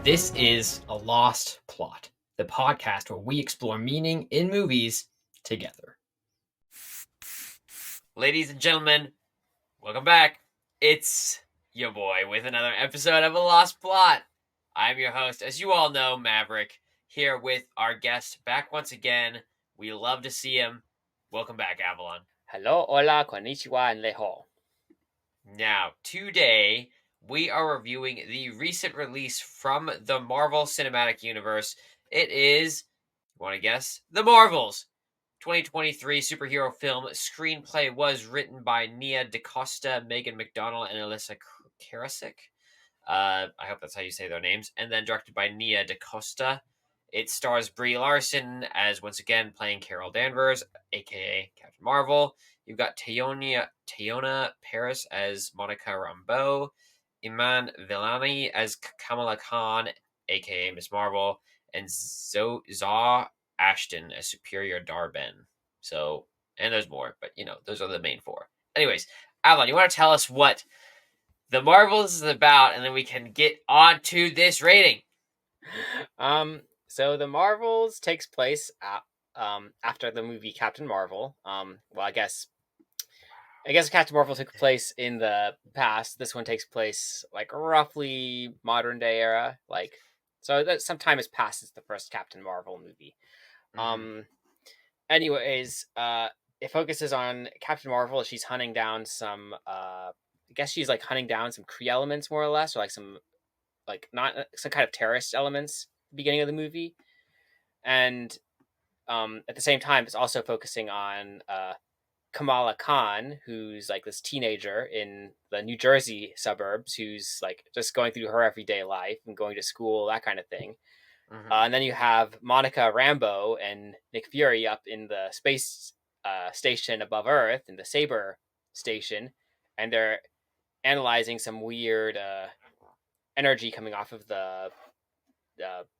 This is A Lost Plot, the podcast where we explore meaning in movies together. Ladies and gentlemen, welcome back. It's your boy with another episode of A Lost Plot. I'm your host, as you all know, Maverick, here with our guest back once again. We love to see him. Welcome back, Avalon. Hello, hola, konnichiwa, and leho. Now, today, we are reviewing the recent release from the Marvel Cinematic Universe. It is, you want to guess? The Marvels! 2023 superhero film. Screenplay was written by Nia DaCosta, Megan McDonnell, and Alyssa Karasik. I hope that's how you say their names. And then directed by Nia DaCosta. It stars Brie Larson as, once again, playing Carol Danvers, a.k.a. Captain Marvel. You've got Teyona Paris as Monica Rambeau, Iman Vellani as Kamala Khan, a.k.a. Miss Marvel, and Zah Ashton as Superior Darben. So, and there's more, but, those are the main four. Anyways, Avalon, you want to tell us what The Marvels is about, and then we can get on to this rating. So The Marvels takes place after the movie Captain Marvel. I guess Captain Marvel took place in the past. This one takes place like roughly modern day era. So that some time has passed since the first Captain Marvel movie. Anyways, it focuses on Captain Marvel. She's hunting down some. I guess she's like hunting down some Kree elements, more or less, or like some, like not some kind of terrorist elements. At the beginning of the movie, and at the same time, it's also focusing on Kamala Khan, who's like this teenager in the New Jersey suburbs, who's like just going through her everyday life and going to school, that kind of thing. And then you have Monica Rambeau and Nick Fury up in the space station above Earth, in the Saber station, and they're analyzing some weird energy coming off of the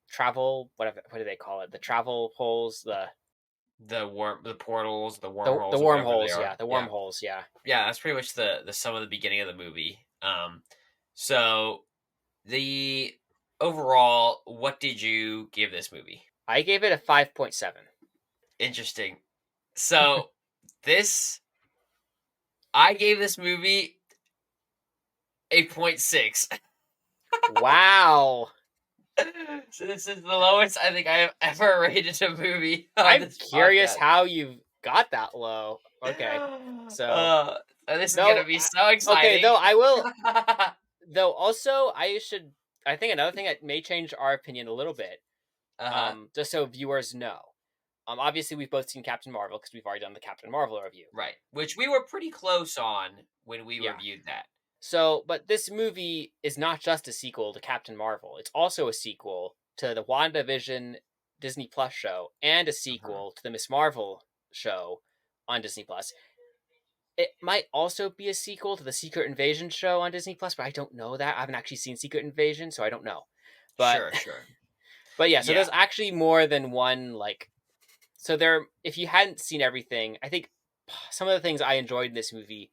travel, what do they call it? The travel holes, the portals, the wormholes, the wormholes, yeah, the wormholes, yeah. That's pretty much the sum of the beginning of the movie. So the overall, what did you give this movie? I gave it a 5.7. Interesting. So I gave this movie a 0.6. Wow. So this is the lowest I think I have ever rated a movie. I'm curious how you got that low. Okay, so this is gonna be so exciting. Okay, though I will. Though also I think another thing that may change our opinion a little bit. Just so viewers know. Obviously we've both seen Captain Marvel because we've already done the Captain Marvel review. Right, which we were pretty close on when we reviewed that. So, but this movie is not just a sequel to Captain Marvel. It's also a sequel to the WandaVision Disney Plus show and a sequel to the Miss Marvel show on Disney Plus. It might also be a sequel to the Secret Invasion show on Disney Plus, but I don't know that. I haven't actually seen Secret Invasion, so I don't know. But, sure. But yeah, so there's actually more than one, so if you hadn't seen everything, I think some of the things I enjoyed in this movie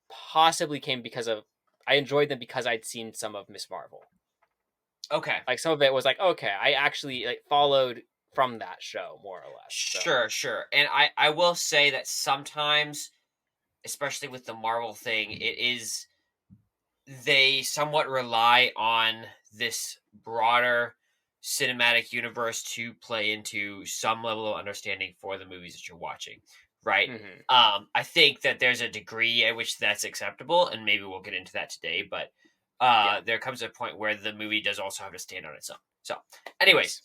possibly came because I enjoyed them because I'd seen some of Miss Marvel. Okay. Like some of it was like, okay, I actually followed from that show more or less. So. Sure. And I will say that sometimes, especially with the Marvel thing, they somewhat rely on this broader cinematic universe to play into some level of understanding for the movies that you're watching. Right. I think that there's a degree at which that's acceptable, and maybe we'll get into that today, but there comes a point where the movie does also have to stand on its own. So anyways,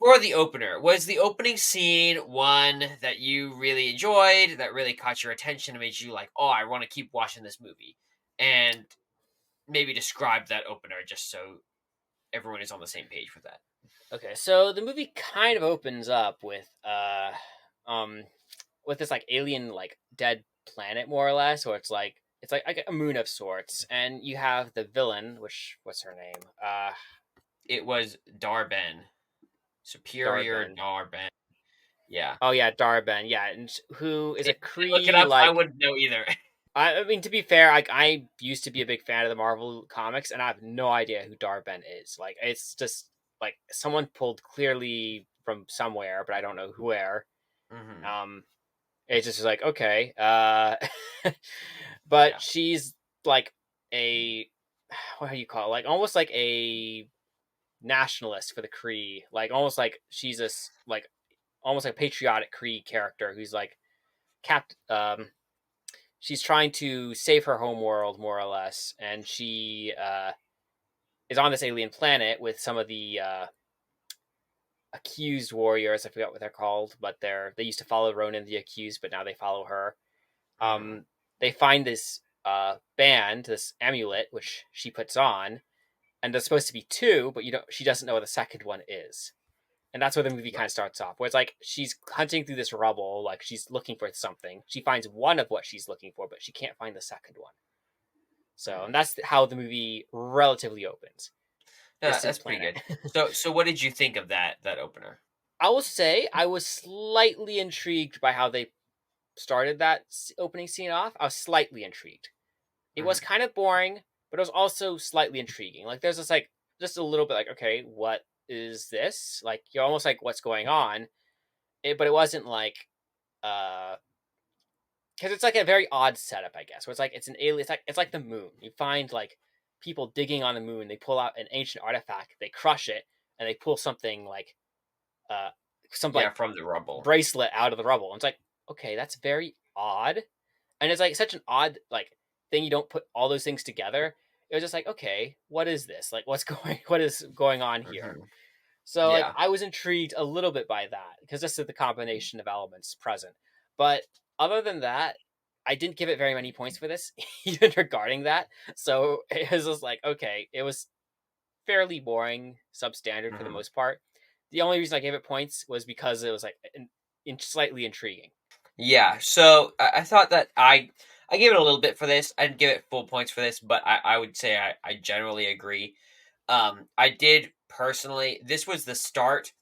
for the opener, was the opening scene one that you really enjoyed, that really caught your attention and made you like, oh, I want to keep watching this movie? And maybe describe that opener just so everyone is on the same page with that. Okay, so the movie kind of opens up with this alien dead planet, more or less, or it's like a moon of sorts, and you have the villain, what's her name? It was Darben, Superior Darben. Yeah. Oh yeah, Darben. Yeah, and who is a Kree? Look it up. I wouldn't know either. I mean, to be fair, I used to be a big fan of the Marvel comics, and I have no idea who Darben is. Like, it's just like someone pulled clearly from somewhere, but I don't know where. Hmm. Um, it's just like okay, but Yeah. she's like a what do you call it? Like almost like a nationalist for the Kree. Like almost like she's like almost like a patriotic Kree character who's like capped. She's trying to save her home world more or less, and she is on this alien planet with some of the accused warriors. I forgot what they're called, but they used to follow Ronan the accused, but now they follow her. Mm. They find this band, this amulet, which she puts on, and there's supposed to be two, but she doesn't know what the second one is. And that's where the movie kind Right. of starts off, where it's like she's hunting through this rubble, like she's looking for something. She finds one of what she's looking for, but she can't find the second one. So, and Mm. that's how the movie relatively opens. Yeah, Distant that's pretty planet. good. So what did you think of that opener? I will say I was slightly intrigued by how they started that opening scene off. I was slightly intrigued. It was Hmm. kind of boring, but it was also slightly intriguing. Like there's this like just a little bit like, okay, what is this? Like you're almost like what's going on? But it wasn't like uh because it's like a very odd setup, I guess. Where it's like it's an alien. It's like the moon. You find like people digging on the moon. They pull out an ancient artifact. They crush it, and they pull something like uh some Yeah, like from the rubble. bracelet out of the rubble. And it's like okay, that's very odd, and it's like such an odd like thing. You don't put all those things together. It was just like okay, what is this? Like what is going on here? Hmm. So like Yeah. I was intrigued a little bit by that because this is the combination of elements present. But other than that, I didn't give it very many points for this, even regarding that. So it was just like, okay, it was fairly boring, substandard for the Hmm. most part. The only reason I gave it points was because it was like slightly intriguing. Yeah. So I thought that I gave it a little bit for this. I didn't give it full points for this, but I would say I generally agree. I did personally. This was the start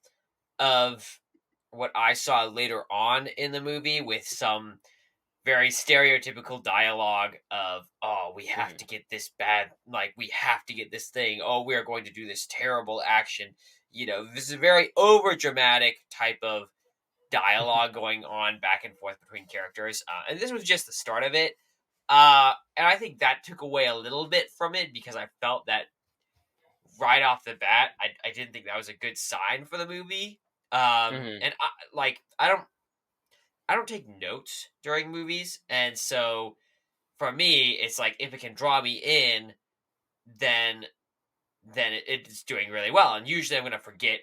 of what I saw later on in the movie with some very stereotypical dialogue of oh we have Mhm. to get this bad, like we have to get this thing, oh we are going to do this terrible action, this is a very over dramatic type of dialogue going on back and forth between characters, and this was just the start of it, and I think that took away a little bit from it because I felt that right off the bat I didn't think that was a good sign for the movie, Mhm. and I don't take notes during movies, and so for me, it's like if it can draw me in, then it's doing really well. And usually, I'm going to forget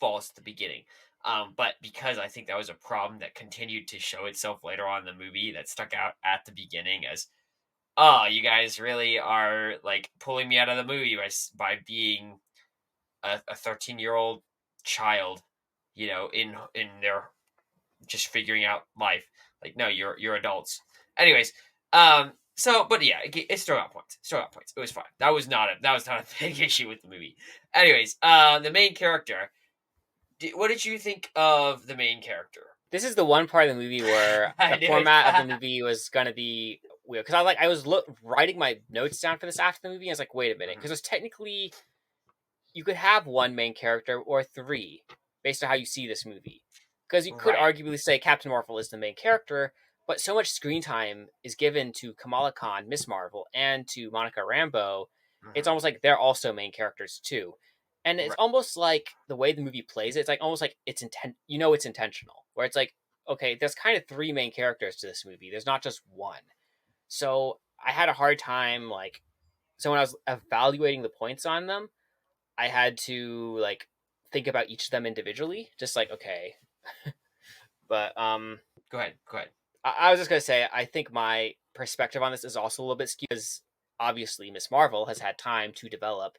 falls at the beginning. But because I think that was a problem that continued to show itself later on in the movie, that stuck out at the beginning as, oh, you guys really are like pulling me out of the movie by being a 13-year-old child, in their just figuring out life. Like, no, you're adults. Anyways, but yeah, it still got points. Still got points. It was fine. That was not a big issue with the movie. Anyways, the main character. What did you think of the main character? This is the one part of the movie where I the knew it. format of the movie was gonna be weird because I was writing my notes down for this after the movie. And I was like, wait a minute, because Mhm. it's technically you could have one main character or three based on how you see this movie. Because you could Right. arguably say Captain Marvel is the main character, but so much screen time is given to Kamala Khan, Miss Marvel, and to Monica Rambeau. It's Mhm. almost like they're also main characters too. And it's Right. almost like the way the movie plays it, it's like almost like it's it's intentional. Where it's like, okay, there's kind of three main characters to this movie. There's not just one. So I had a hard time so when I was evaluating the points on them, I had to like think about each of them individually. Just like okay, but Go ahead. Go ahead. I was just gonna say I think my perspective on this is also a little bit skewed because obviously Miss Marvel has had time to develop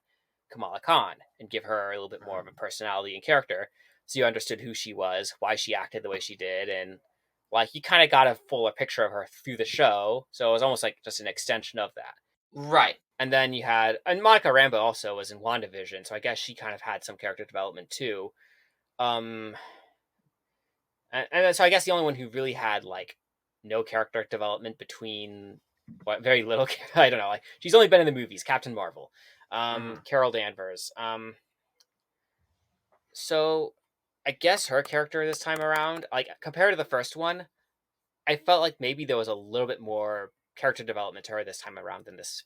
Kamala Khan and give her a little bit more of a Mhm. personality and character, so you understood who she was, why she acted the way she did, and like you kind of got a fuller picture of her through the show. So it was almost like just an extension of that. Right. And then you had, and Monica Rambeau also was in WandaVision, so I guess she kind of had some character development too. Um, and so I guess the only one who really had like no character development between very little. I don't know. Like she's only been in the movies. Captain Marvel, Mhm. Carol Danvers. So I guess her character this time around, like compared to the first one, I felt like maybe there was a little bit more character development to her this time around than this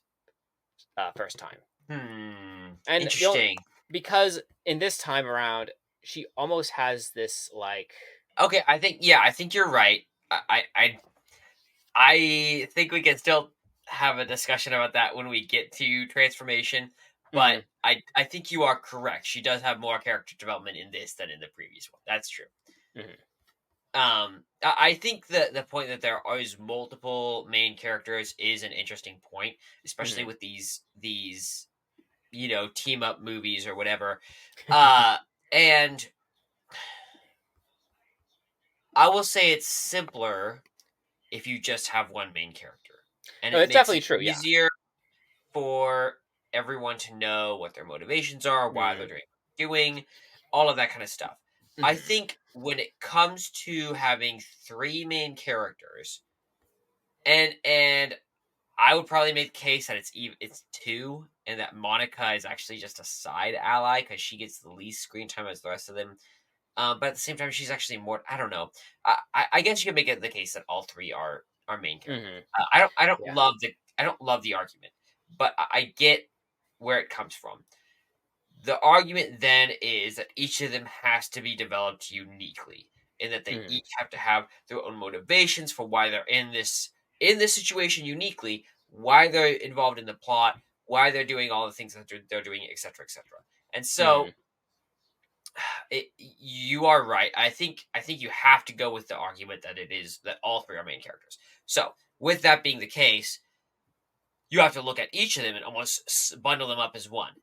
first time. And Interesting. because in this time around, she almost has this like, Okay, I think you're right. I think we can still have a discussion about that when we get to transformation, but mhm, I think you are correct. She does have more character development in this than in the previous one. That's true. mhm, I think the point that there is multiple main characters is an interesting point, especially mhm. with these team up movies or whatever. Uh, and I will say it's simpler if you just have one main character, and No, it it's makes definitely it true. Yeah. easier for everyone to know what their motivations are, why they're Mm, doing what they're doing, all of that kind of stuff. I mhm, think when it comes to having three main characters, and I would probably make the case that it's two, and that Monica is actually just a side ally because she gets the least screen time as the rest of them. But at the same time, she's actually more. I don't know. I guess you can make it the case that all three are main characters. mhm. Yeah. I don't love the argument, but I get where it comes from. The argument then is that each of them has to be developed uniquely, and that they Mhm, each have to have their own motivations for why they're in this situation uniquely, why they're involved in the plot, why they're doing all the things that they're doing, etc., etc. And mhm, so you are right. I think you have to go with the argument that it is that all three are main characters. So with that being the case, you have to look at each of them and almost bundle them up as one.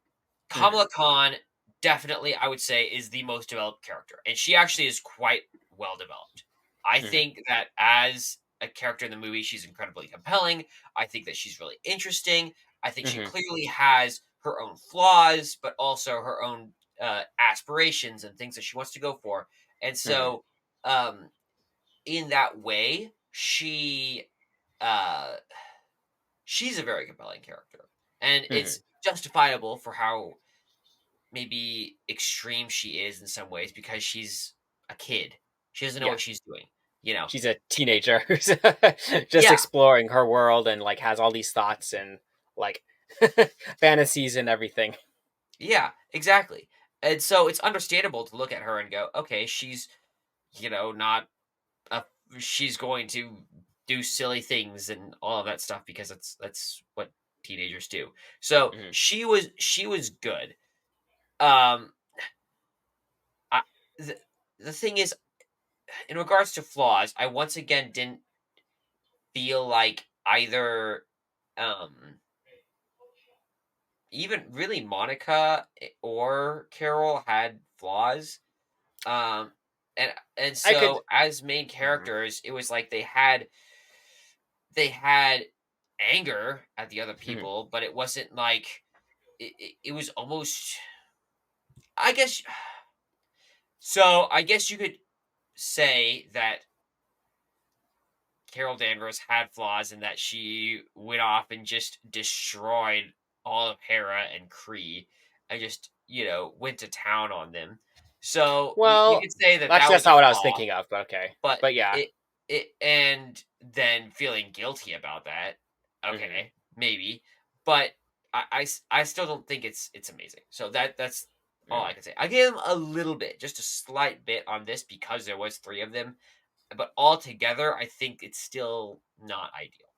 mhm. Kamala Khan definitely, I would say, is the most developed character, and she actually is quite well developed. I Mhm, think that as a character in the movie, she's incredibly compelling. I think that she's really interesting. I think she mhm, clearly has her own flaws, but also her own aspirations and things that she wants to go for. And mhm, so, um, in that way, uh, she's a very compelling character, and mhm. it's justifiable for how maybe extreme she is in some ways because she's a kid. She doesn't know Yeah. what she's doing, you know? She's a teenager who's just Yeah, exploring her world and like has all these thoughts and like fantasies and everything. yeah, exactly. And so it's understandable to look at her and go, okay, she's, not a, she's going to do silly things and all of that stuff because that's what teenagers do. So Mhm, she was good. Um, I, the, the thing is, in regards to flaws, I once again didn't feel like either um even really Monica or Carol had flaws. Um and I could. so as main Mhm, characters, it was like they had anger at the other mhm. people, but it wasn't like it was almost, I guess. So I guess you could say that Carol Danvers had flaws in that she went off and just destroyed all of Hera and Kree and just, went to town on them. So you Well, could say that that actually, was that's a not what I was flaw, thinking of. But okay, but but yeah. and then feeling guilty about that. Mhm, Okay, maybe, but I still don't think it's amazing. So that's all I mhm. can say. I give them a little bit, just a slight bit on this because there was three of them, but altogether, I think it's still not ideal.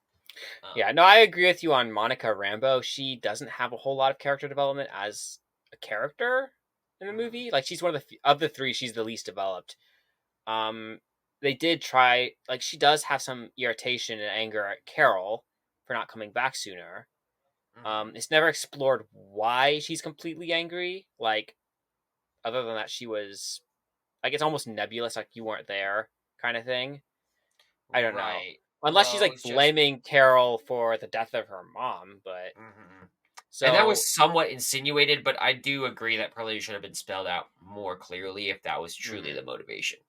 Um, Yeah, no, I agree with you on Monica Rambeau. She doesn't have a whole lot of character development as a character in the mhm, movie. Like she's one of of the three, she's the least developed. Um, they did try, like she does have some irritation and anger at Carol for not coming back sooner. mhm. It's never explored why she's completely angry. Like other than that, she was like it's almost nebulous, like you weren't there kind of thing. I don't know. Right. Unless she's Well, it like was just. blaming Carol for the death of her mom, but Mhm. And that so was somewhat insinuated, but I do agree that probably should have been spelled out more clearly if that was truly mhm. the motivation.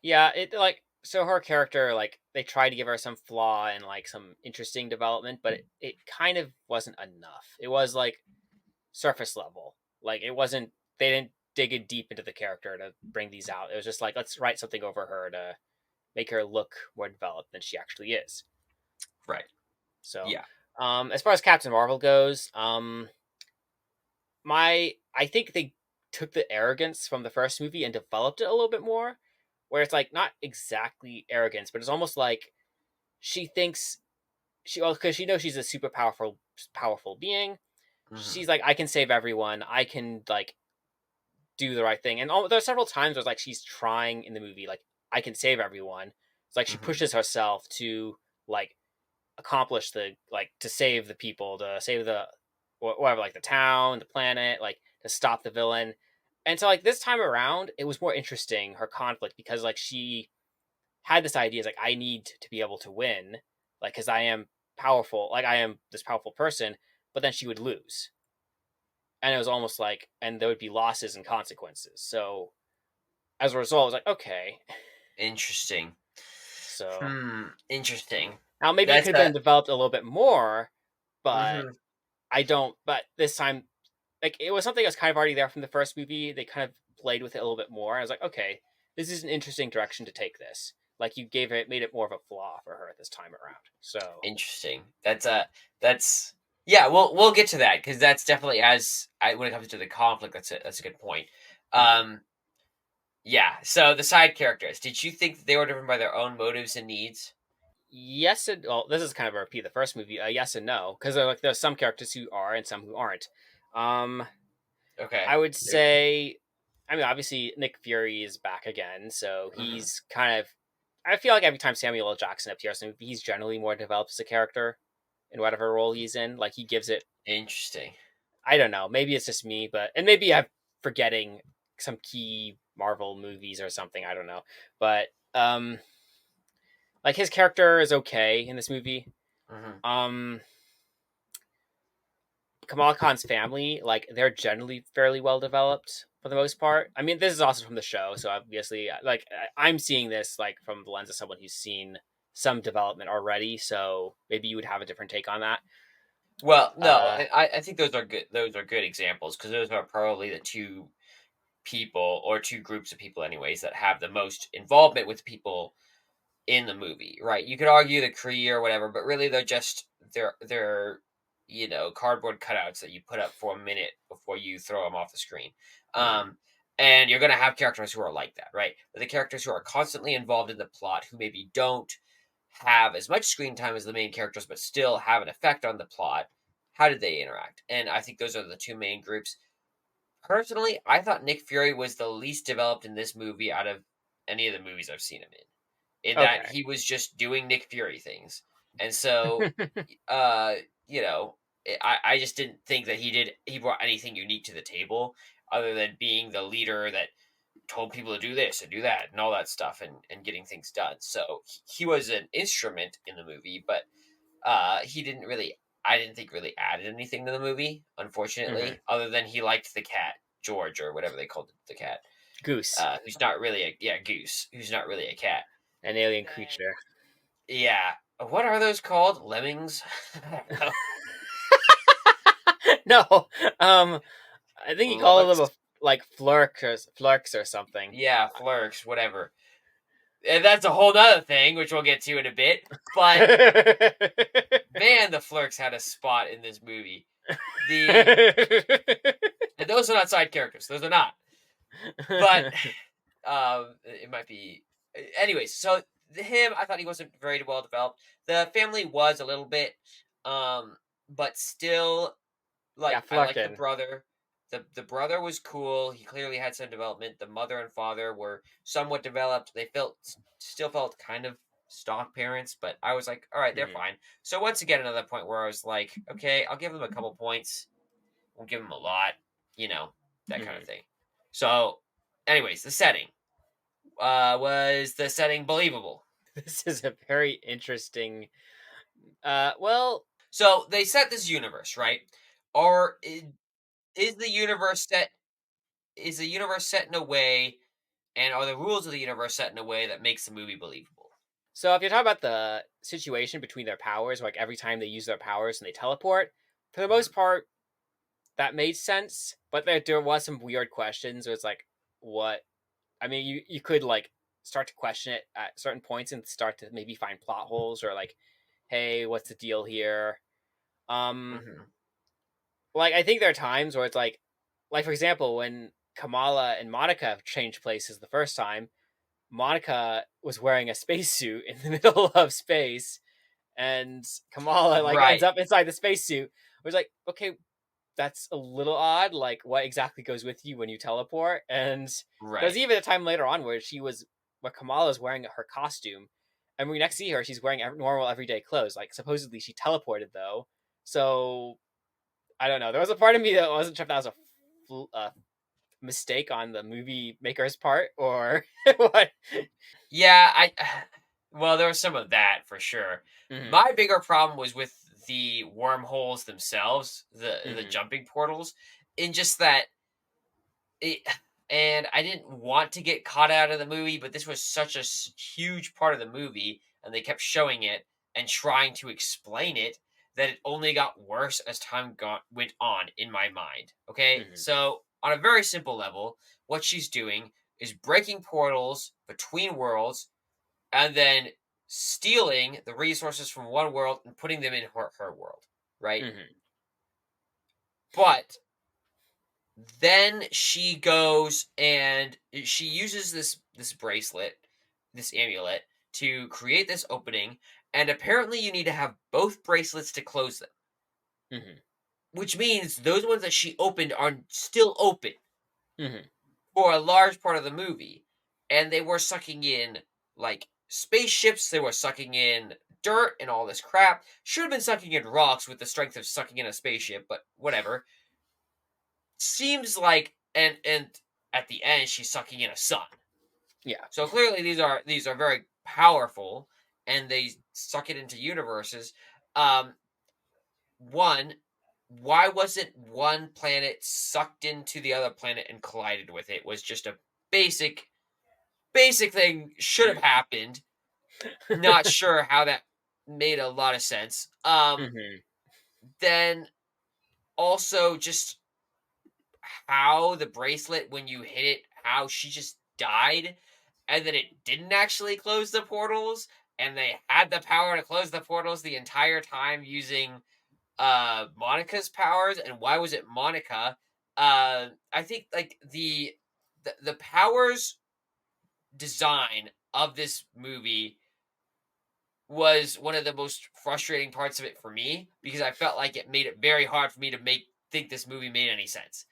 Yeah, it like so her character, like, they tried to give her some flaw and like some interesting development, but it kind of wasn't enough. It was like surface level. Like it wasn't. They didn't dig in deep into the character to bring these out. It was just like, let's write something over her to make her look more developed than she actually is. Right. So, Yeah. as far as Captain Marvel goes, I think they took the arrogance from the first movie and developed it a little bit more, where it's like not exactly arrogance, but it's almost like she thinks because she knows she's a super powerful being. Hmm. She's like, I can save everyone. I can like do the right thing. And there's several times where like she's trying in the movie, like, I can save everyone. It's like she Hmm. pushes herself to like accomplish to save the people, to save the whatever, like the town, the planet, like to stop the villain. And so like this time around, it was more interesting, her conflict, because like she had this idea is like, I need to be able to win, like because I am powerful, like I am this powerful person, but then she would lose, and it was almost like, and there would be losses and consequences. So as a result, I was like, okay. Interesting. So Interesting. now maybe it That's could have a. been developed a little bit more, but Hmm. I don't. But this time, like it was something that was kind of already there from the first movie. They kind of played with it a little bit more. I was like, okay, this is an interesting direction to take this. Like you made it more of a flaw for her this time around. So Interesting. That's a. That's. Yeah. We'll get to that because that's definitely when it comes to the conflict. That's a good point. mhm. Um. Yeah. So the side characters. Did you think that they were driven by their own motives and needs? Yes and well, this is kind of a repeat of the first movie. Yes and no, because like there's some characters who are and some who aren't. Um, Okay. I would There you go. say, I mean, obviously Nick Fury is back again, so Hmm. he's kind of. I feel like every time Samuel L. Jackson appears in a movie, he's generally more developed as a character in whatever role he's in. Like he gives it. Interesting. I don't know. Maybe it's just me, but and maybe I'm forgetting some key Marvel movies or something. I don't know, but like his character is okay in this movie. Hmm. Um, Kamala Khan's family, like they're generally fairly well developed for the most part. I mean, this is also from the show, so obviously, like I'm seeing this like from the lens of someone who's seen some development already. So maybe you would have a different take on that. Well, no, Uh, I think those are good. Those are good examples because those are probably the two people or two groups of people, anyways, that have the most involvement with people in the movie, right? You could argue the Kree or whatever, but really they're cardboard cutouts that you put up for a minute before you throw them off the screen. mhm, Um, and you're gonna have characters who are like that, right? But the characters who are constantly involved in the plot, who maybe don't have as much screen time as the main characters, but still have an effect on the plot. How did they interact? And I think those are the two main groups. Personally, I thought Nick Fury was the least developed in this movie out of any of the movies I've seen him in that okay. he was just doing Nick Fury things. And so, uh, you know, I just didn't think that he brought anything unique to the table other than being the leader that told people to do this and do that and all that stuff and getting things done. So he was an instrument in the movie, but he didn't really I didn't think really added anything to the movie, Mhm. unfortunately, other than he liked the cat, George or whatever they called the cat. Goose, Who's not really Goose, who's not really a cat. an alien creature. Yeah. What are those called? Lemmings? I don't know. No, um, I think he called them Lummox? a like flurks or something. Yeah, flurks, whatever. And that's a whole nother thing, which we'll get to in a bit. But man, the flurks had a spot in this movie. The and those are not side characters. Those are not. But it might be. Anyways, so him, I thought he wasn't very well developed. The family was a little bit, but still, Yeah, like I like the Flarkin. brother. The brother was cool. He clearly had some development. The mother and father were somewhat developed. They still felt kind of stock parents, but I was like, all right, they're Mhm, fine. So once again, another point where I was like, okay, I'll give them a couple points. Won't give them a lot, you know, that kind of mhm. thing. So, anyways, the setting was the setting believable? This is a very interesting. Well, So they set this universe, right? Is the universe set? Is the universe set in a way And are the rules of the universe set in a way that makes the movie believable? So if you're talking about the situation between their powers, like every time they use their powers and they teleport, for the most Mhm. part, that made sense. But there was some weird questions. Where it's like, what? I mean, you could like start to question it at certain points and start to maybe find plot holes or like, hey, what's the deal here? Um, Mhm. like I think there are times where it's like for example, when Kamala and Monica changed places the first time, Monica was wearing a spacesuit in the middle of space, and Kamala like ends Right. up inside the spacesuit. It was like, okay, that's a little odd. Like, what exactly goes with you when you teleport? And there's Right. even a time later on where Kamala's wearing her costume, and we next see her, she's wearing normal everyday clothes. Like, supposedly she teleported though, so I don't know. There was a part of me that wasn't sure if that was a mistake on the movie maker's part or what. Yeah, I well, there was some of that for sure. Hmm. My bigger problem was with the wormholes themselves, the Hmm. jumping portals, in just that it and I didn't want to get caught out of the movie, but this was such a huge part of the movie, and they kept showing it and trying to explain it that it only got worse as went on in my mind. Okay, Hmm. so on a very simple level, what she's doing is breaking portals between worlds and then stealing the resources from one world and putting them in her world, right? Hmm. But then she goes and she uses this bracelet, this amulet, to create this opening, and apparently you need to have both bracelets to close them, Hmm. which means those ones that she opened are still open Hmm. for a large part of the movie, and they were sucking in like spaceships, they were sucking in dirt and all this crap. Should have been sucking in rocks with the strength of sucking in a spaceship, but whatever. Seems like and at the end she's sucking in a sun. Yeah. So clearly these are very powerful and they suck it into universes. Um one, why wasn't one planet sucked into the other planet and collided with it? Was just a basic thing should have happened. Not sure how that made a lot of sense. Hmm. Then also just how the bracelet when you hit it, how she just died, and then it didn't actually close the portals, and they had the power to close the portals the entire time using Monica's powers. And why was it Monica? I think like the powers design of this movie was one of the most frustrating parts of it for me because I felt like it made it very hard for me to make think this movie made any sense.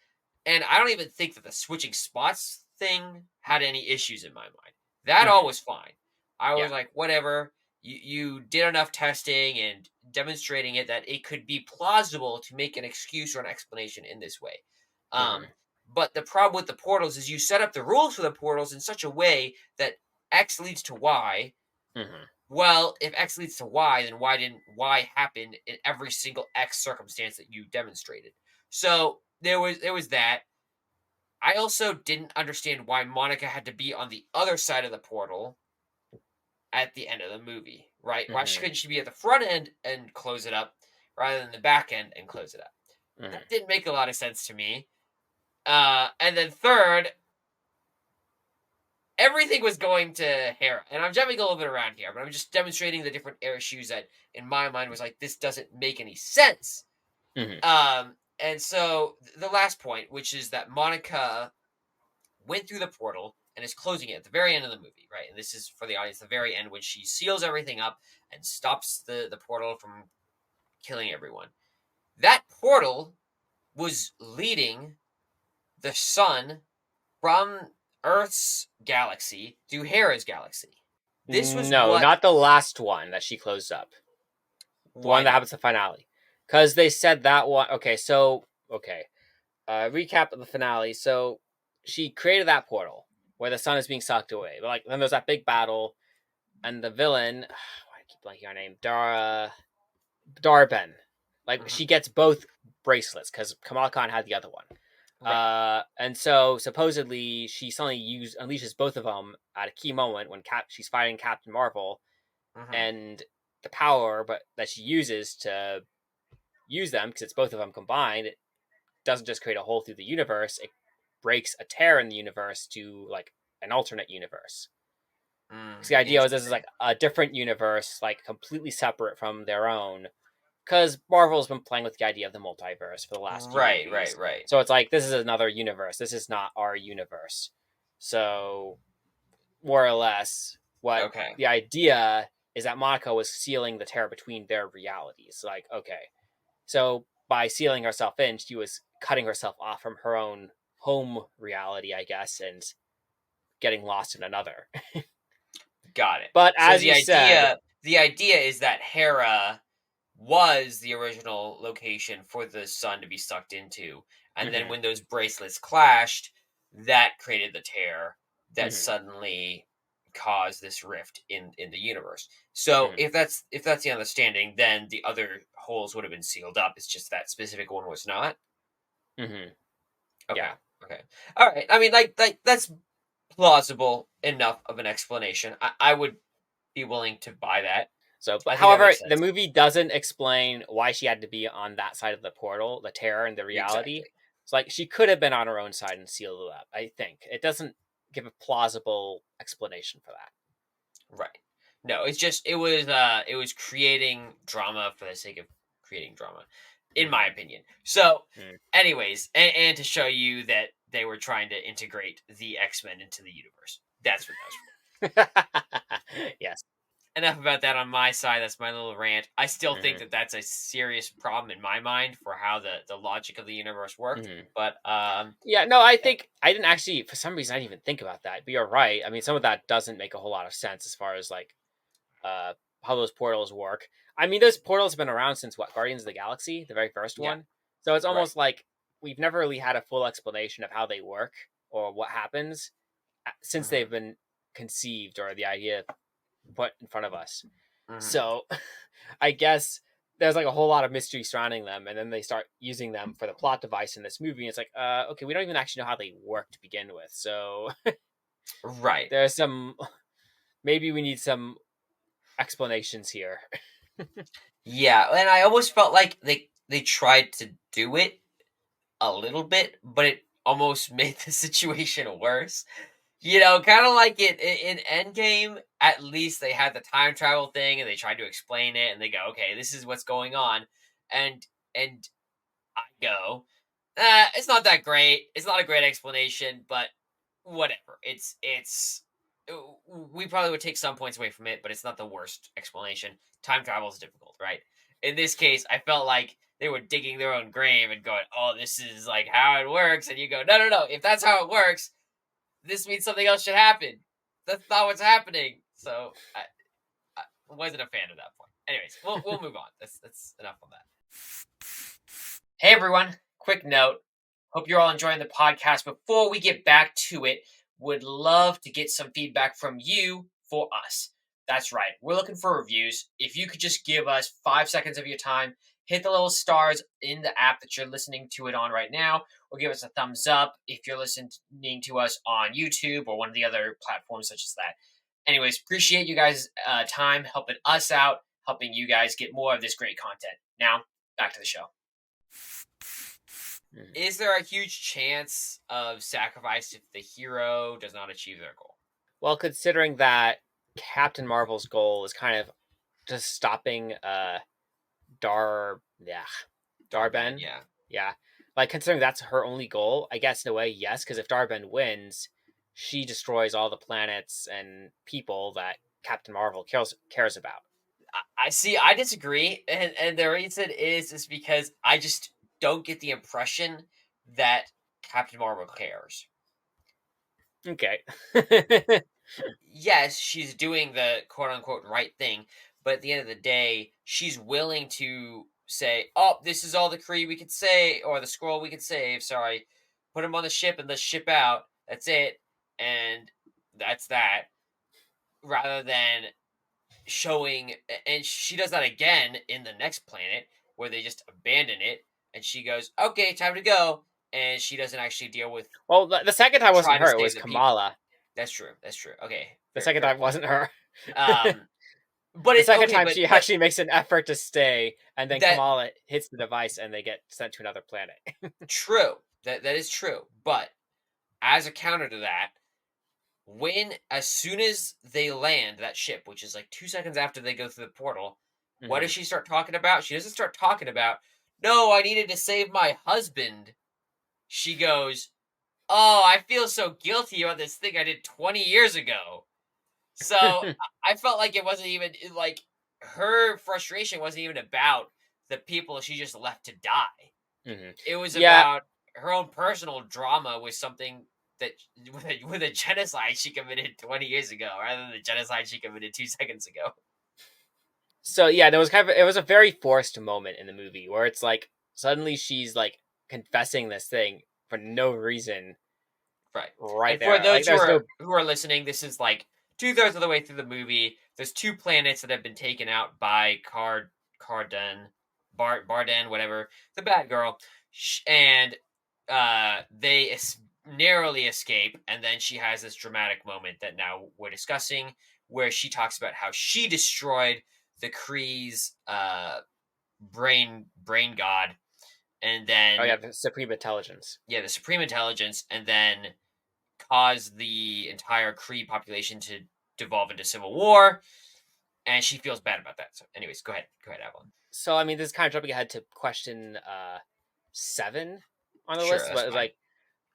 And I don't even think that the switching spots thing had any issues in my mind. That all Hmm. was fine. I was Yeah. like, whatever. You did enough testing and demonstrating it that it could be plausible to make an excuse or an explanation in this way. Hmm. But the problem with the portals is you set up the rules for the portals in such a way that X leads to Y. Hmm. Well, if X leads to Y, then why didn't Y happen in every single X circumstance that you demonstrated? So there was that. I also didn't understand why Monica had to be on the other side of the portal at the end of the movie, right? Why Hmm. couldn't she be at the front end and close it up rather than the back end and close it up? Hmm. That didn't make a lot of sense to me. And then third, everything was going to Hera. And I'm jumping a little bit around here, but I'm just demonstrating the different issues that in my mind was like, this doesn't make any sense. Hmm. And so the last point, which is that Monica went through the portal and is closing it at the very end of the movie, right? And this is for the audience, the very end when she seals everything up and stops the portal from killing everyone. That portal was leading the sun from Earth's galaxy to Hera's galaxy. This was No, what. not the last one that she closed up. The Why one that not? happens in the finale. Because they said that one. Okay, so okay. Recap of the finale. So she created that portal where the sun is being sucked away. But like then there's that big battle, and the villain. I keep blanking her name. Darben. Like Mhm. she gets both bracelets because Kamal Khan had the other one. Right. And so supposedly she suddenly unleashes both of them at a key moment when she's fighting Captain Marvel, Mm-hmm. and the power that she uses to use them, because it's both of them combined, it doesn't just create a hole through the universe, it breaks a tear in the universe to like an alternate universe. Because the idea was this is Interesting. like a different universe, like completely separate from their own. Because Marvel's been playing with the idea of the multiverse for the last few Right. movies, Right. Right. so it's like this is another universe. This is not our universe. So more or less, what Okay. the idea is that Monica was sealing the tear between their realities. Like, okay, so by sealing herself in, she was cutting herself off from her own home reality, I guess, and getting lost in another. Got it. But So as you said, the idea is that Hera was the original location for the sun to be sucked into, and then mhm, when those bracelets clashed, that created the tear that mhm, suddenly caused this rift in the universe. So mhm, if that's the understanding, then the other holes would have been sealed up. It's just that specific one was not. mhm, Okay. yeah. Okay. All right. I mean, like that's plausible enough of an explanation. I would be willing to buy that. So, but I think that however, makes the sense. movie doesn't explain why she had to be on that side of the portal, the terror and the reality. Exactly. It's like she could have been on her own side and sealed it up. I think it doesn't give a plausible explanation for that. Right. No, it was creating drama for the sake of creating drama, in my Mm-hmm. opinion. So, Mm. anyways, and to show you that they were trying to integrate the X-Men into the universe. That's what that was for. Yes. Enough about that on my side. That's my little rant. I still think Hmm. that that's a serious problem in my mind for how the logic of the universe worked. Hmm. But Yeah. No, I think I didn't actually. For some reason, I didn't even think about that. But you're right. I mean, some of that doesn't make a whole lot of sense as far as like uh how those portals work. I mean, those portals have been around since what, Guardians of the Galaxy, the very first yeah, one. So it's right. almost like we've never really had a full explanation of how they work or what happens since Hmm. they've been conceived or the idea put in front of us. Hmm. So I guess there's like a whole lot of mystery surrounding them, and then they start using them for the plot device in this movie. And it's like, okay, we don't even actually know how they work to begin with. So Right. there's some, maybe we need some explanations here. Yeah, and I almost felt like they tried to do it a little bit, but it almost made the situation worse. Kind of like in Endgame. At least they had the time travel thing, and they tried to explain it, and they go, "Okay, this is what's going on," and I go, it's not that great. It's not a great explanation, but whatever. Uh, we probably would take some points away from it, but it's not the worst explanation. Time travel is difficult, right? In this case, I felt like they were digging their own grave and going, "Oh, this is like how it works," and you go, "No, no, no. If that's how it works, this means something else should happen. That's not what's happening." So I wasn't a fan of that point. Anyways, we'll move on. That's enough on that. Hey everyone, quick note. Hope you're all enjoying the podcast. Before we get back to it, would love to get some feedback from you for us. That's right, we're looking for reviews. If you could just give us 5 seconds of your time, hit the little stars in the app that you're listening to it on right now, or give us a thumbs up if you're listening to us on YouTube or one of the other platforms such as that. Anyways, appreciate you guys' time helping us out, helping you guys get more of this great content. Now, back to the show. Mhm. Is there a huge chance of sacrifice if the hero does not achieve their goal? Well, considering that Captain Marvel's goal is kind of just stopping yeah, Darben, Darben. yeah. Yeah. Like considering that's her only goal, I guess in a way, yes, because if Darben wins, she destroys all the planets and people that Captain Marvel cares about. I see. I disagree, and the reason is because I just don't get the impression that Captain Marvel cares. Okay. Yes, she's doing the quote unquote right thing, but at the end of the day, she's willing to say, "Oh, this is all the Kree we could say, or the scroll we could save." Sorry, put him on the ship and let's ship out. That's it, and that's that. Rather than showing, and she does that again in the next planet where they just abandon it, and she goes, "Okay, time to go." and she doesn't actually deal with Well, the second time wasn't trying to her; it save was the people. Kamala. That's true. That's true. Okay, The fair, second fair time point. wasn't her. But The it second okay, time she but actually makes an effort to stay, and then that Kamala hits the device, and they get sent to another planet. true. That is true. But as a counter to that, when as soon as they land that ship, which is like 2 seconds after they go through the portal, what does Hmm. she start talking about? She doesn't start talking about, no, I needed to save my husband. She goes, oh, I feel so guilty about this thing I did 20 years ago. So I felt like it wasn't even like her frustration wasn't even about the people she just left to die. Hmm. It was Yeah. about her own personal drama with something that with a genocide she committed 20 years ago rather than the genocide she committed 2 seconds ago. So yeah, there was it was a very forced moment in the movie where it's like suddenly she's like confessing this thing for no reason Right. right And for there. Like those there's no. who are listening, this is like 2/3 of the way through the movie. There's two planets that have been taken out by Barden, whatever, the bad girl, and they narrowly escape. And then she has this dramatic moment that now we're discussing, where she talks about how she destroyed the Kree's brain god, and Oh then yeah, the supreme intelligence. yeah, the supreme intelligence, and then caused the entire Kree population to devolve into civil war, and she feels bad about that. So, anyways, go ahead, Avalon. So I mean, this is kind of jumping ahead to question 7 on the Sure, list. that's But fine.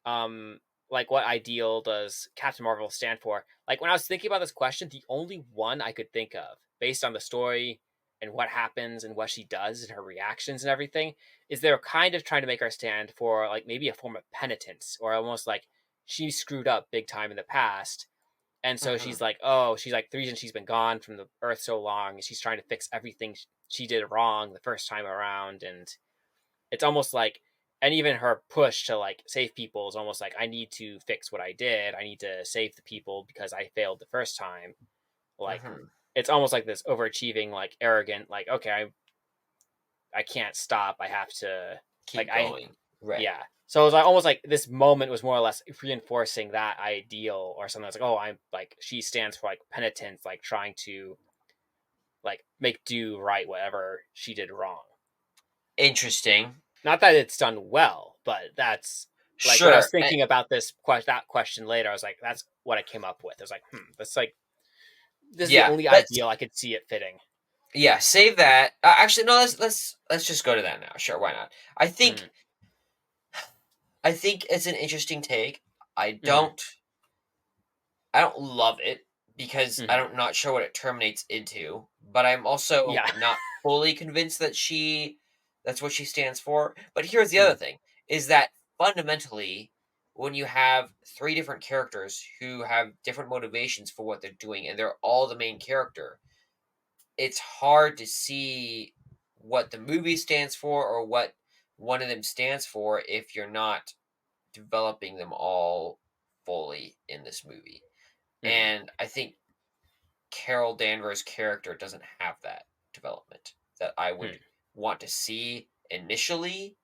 um, like what ideal does Captain Marvel stand for? Like when I was thinking about this question, the only one I could think of, based on the story and what happens and what she does and her reactions and everything, is they're kind of trying to make her stand for like maybe a form of penitence or almost like she screwed up big time in the past. And so Hmm. she's like, oh, she's like the reason she's been gone from the earth so long is she's trying to fix everything she did wrong the first time around. And it's almost like, and even her push to like save people is almost like, I need to fix what I did. I need to save the people because I failed the first time. Like, Hmm. it's almost like this overachieving, like arrogant, like, okay, I can't stop. I have to, like, Keep going. Right. yeah. So it was like almost like this moment was more or less reinforcing that ideal or something. It's like, oh, I'm like, she stands for like penitence, like trying to like make do right whatever she did wrong. Interesting. Not that it's done well, but that's like when I was Sure. thinking about that question later, I was like, that's what I came up with. I was like, that's like this is the Yeah. only Let's. ideal I could see it fitting. Yeah. Save that. Actually, no. Let's just go to that now. Sure. Why not? I think. Mm-hmm. I think it's an interesting take. I Mm-hmm. don't. I don't love it because Mm-hmm. I'm not sure what it terminates into, but I'm also Yeah. not fully convinced that that's what she stands for. But here's the other Mm-hmm. thing is that fundamentally when you have three different characters who have different motivations for what they're doing and they're all the main character, it's hard to see what the movie stands for or what one of them stands for if you're not developing them all fully in this movie. Mm-hmm. And I think Carol Danvers' character doesn't have that development that I would want to see initially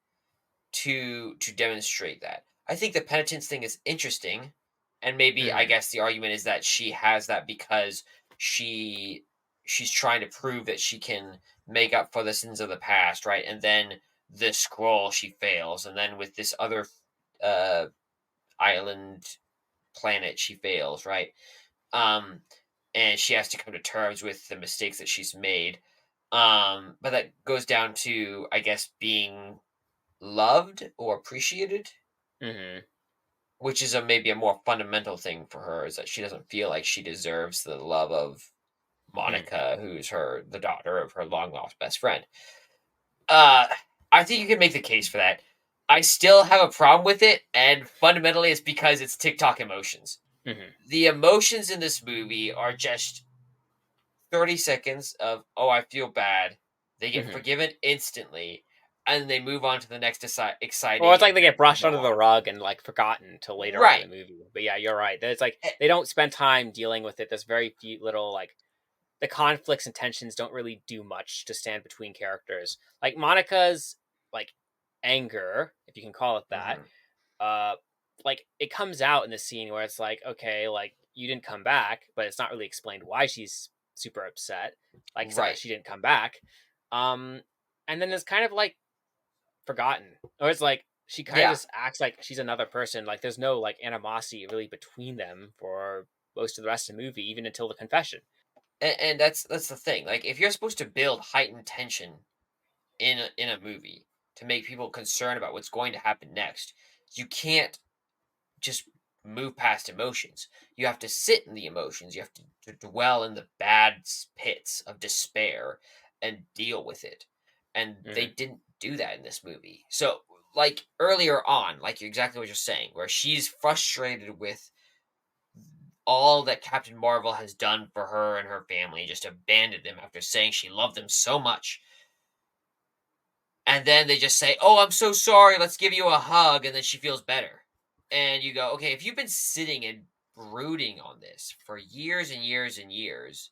to demonstrate that. I think the penitence thing is interesting, and maybe I Mm-hmm. guess the argument is that she has that because she she's trying to prove that she can make up for the sins of the past, right? And then the scroll she fails, and then with this other uh island planet she fails, right? Um, and she has to come to terms with the mistakes that she's made. But that goes down to, I guess, being loved or appreciated, Mm-hmm. which is maybe a more fundamental thing for her, is that she doesn't feel like she deserves the love of Mm-hmm. Monica, who's the daughter of her long lost best friend. Uh, I think you can make the case for that. I still have a problem with it, and fundamentally, it's because it's TikTok emotions. Mm-hmm. The emotions in this movie are just 30 seconds of, oh, I feel bad. They get Mm-hmm. forgiven instantly, and they move on to the next Well, exciting it's like they get adventure brushed go under the on. rug and like forgotten till later on in Right. the movie. But yeah, you're right. It's like Eh, they don't spend time dealing with it. There's very few little like the conflicts and tensions don't really do much to stand between characters. Like Monica's like anger, if you can call it that, mhm. like it comes out in the scene where it's like, okay, like you didn't come back, but it's not really explained why she's super upset, like except that Right. she didn't come back. Um, and then it's kind of like forgotten, or it's like she kind of Yeah. just acts like she's another person. Like there's no like animosity really between them for most of the rest of the movie, even until the confession. And that's the thing. Like, if you're supposed to build heightened tension in a movie to make people concerned about what's going to happen next, you can't just move past emotions. You have to sit in the emotions. You have to dwell in the bad pits of despair and deal with it. And they Mm, didn't do that in this movie. So, like earlier on, like exactly what you're saying, where she's frustrated with all that Captain Marvel has done for her and her family, just abandoned them after saying she loved them so much. And then they just say, "Oh, I'm so sorry. Let's give you a hug." And then she feels better. And you go, "Okay, if you've been sitting and brooding on this for years and years and years,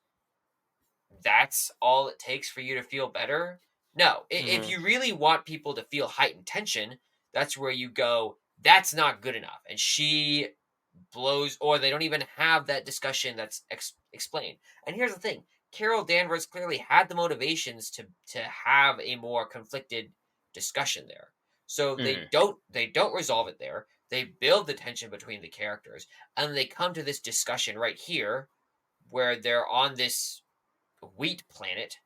that's all it takes for you to feel better?" No, if mm-hmm, you really want people to feel heightened tension, that's where you go, "That's not good enough." And she blows, or they don't even have that discussion that's explained. And here's the thing: Carol Danvers clearly had the motivations to have a more conflicted discussion there. So mm-hmm, they don't resolve it there. They build the tension between the characters, and they come to this discussion right here, where they're on this wheat planet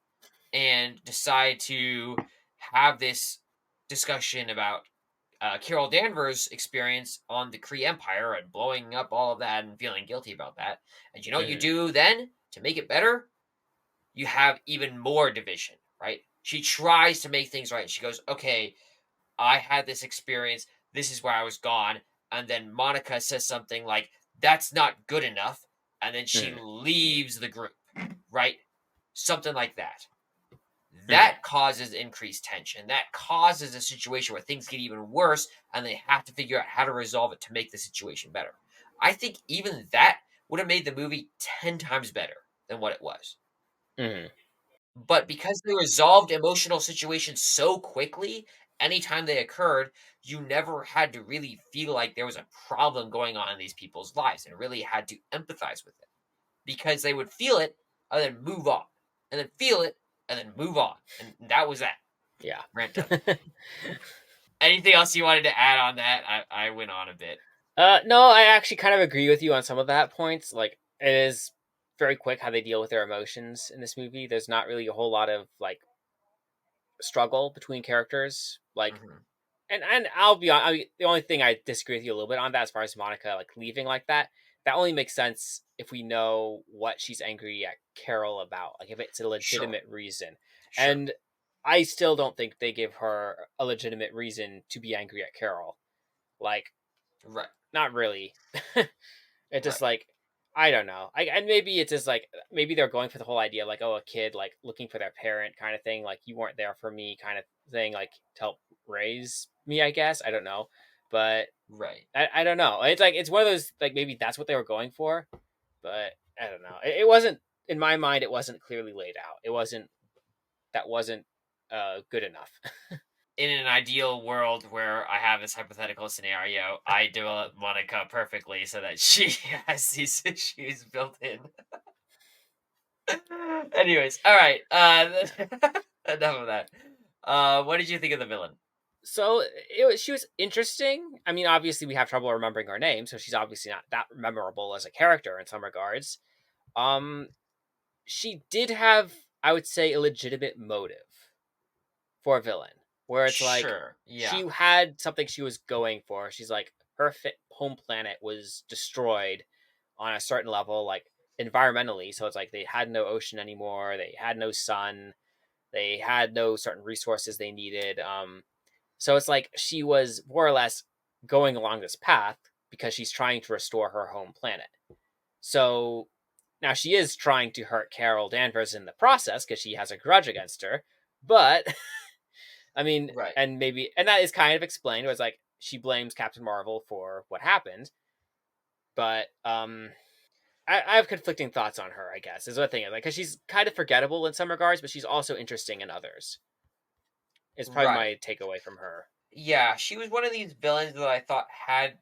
and decide to have this discussion about Carol Danvers' experience on the Kree Empire and blowing up all of that and feeling guilty about that. And you know what you mm-hmm, do then to make it better? You have even more division, right? She tries to make things right. She goes, "Okay, I had this experience. This is where I was gone." And then Monica says something like, "That's not good enough." And then she mm-hmm, leaves the group, right? Something like that. mm-hmm, That causes increased tension. That causes a situation where things get even worse and they have to figure out how to resolve it to make the situation better. I think even that would have made the movie 10 times better than what it was. mm-hmm. But because they resolved emotional situations so quickly, anytime they occurred, you never had to really feel like there was a problem going on in these people's lives and really had to empathize with it because they would feel it and then move on, and then feel it and then move on. And that was that. Yeah. Rant done. Anything else you wanted to add on that? I went on a bit. No, I actually kind of agree with you on some of that points. Like it is very quick how they deal with their emotions in this movie. There's not really a whole lot of like struggle between characters. Like, Hmm. and I'll be honest, the only thing I disagree with you a little bit on that, as far as Monica like leaving like that only makes sense if we know what she's angry at Carol about. Like if it's a Sure, legitimate reason, sure. and I still don't think they give her a legitimate reason to be angry at Carol. Like, Right, not really. It's just right, like I don't know. And maybe it's just like maybe they're going for the whole idea like, oh, a kid like looking for their parent kind of thing, like you weren't there for me kind of thing, like to help raise me, I guess. I don't know. But right, I don't know. It's like it's one of those like maybe that's what they were going for, but I don't know. It wasn't in my mind. It wasn't clearly laid out. It wasn't that wasn't good enough. in an ideal world where I have this hypothetical scenario, I develop Monica perfectly so that she has these issues built in. Anyways, all right. Enough of that. What did you think of the villain? So she was interesting. I mean, obviously we have trouble remembering her name, so she's obviously not that memorable as a character in some regards. Um, she did have, I would say, a legitimate motive for a villain, where it's like Sure. Yeah. she had something she was going for. She's like her home planet was destroyed on a certain level, like environmentally. So it's like they had no ocean anymore. They had no sun. They had no certain resources they needed. So it's like she was more or less going along this path because she's trying to restore her home planet. So now she is trying to hurt Carol Danvers in the process because she has a grudge against her. But I mean, Right. and maybe, and that is kind of explained. It was like she blames Captain Marvel for what happened, but I have conflicting thoughts on her. I guess is what thing is like because she's kind of forgettable in some regards, but she's also interesting in others. Is probably Right. my takeaway from her. yeah, she was one of these villains that I thought had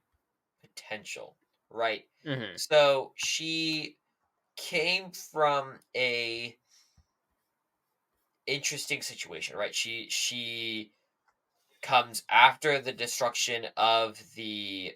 potential, right? Hmm. So she came from a interesting situation, right? She comes after the destruction of the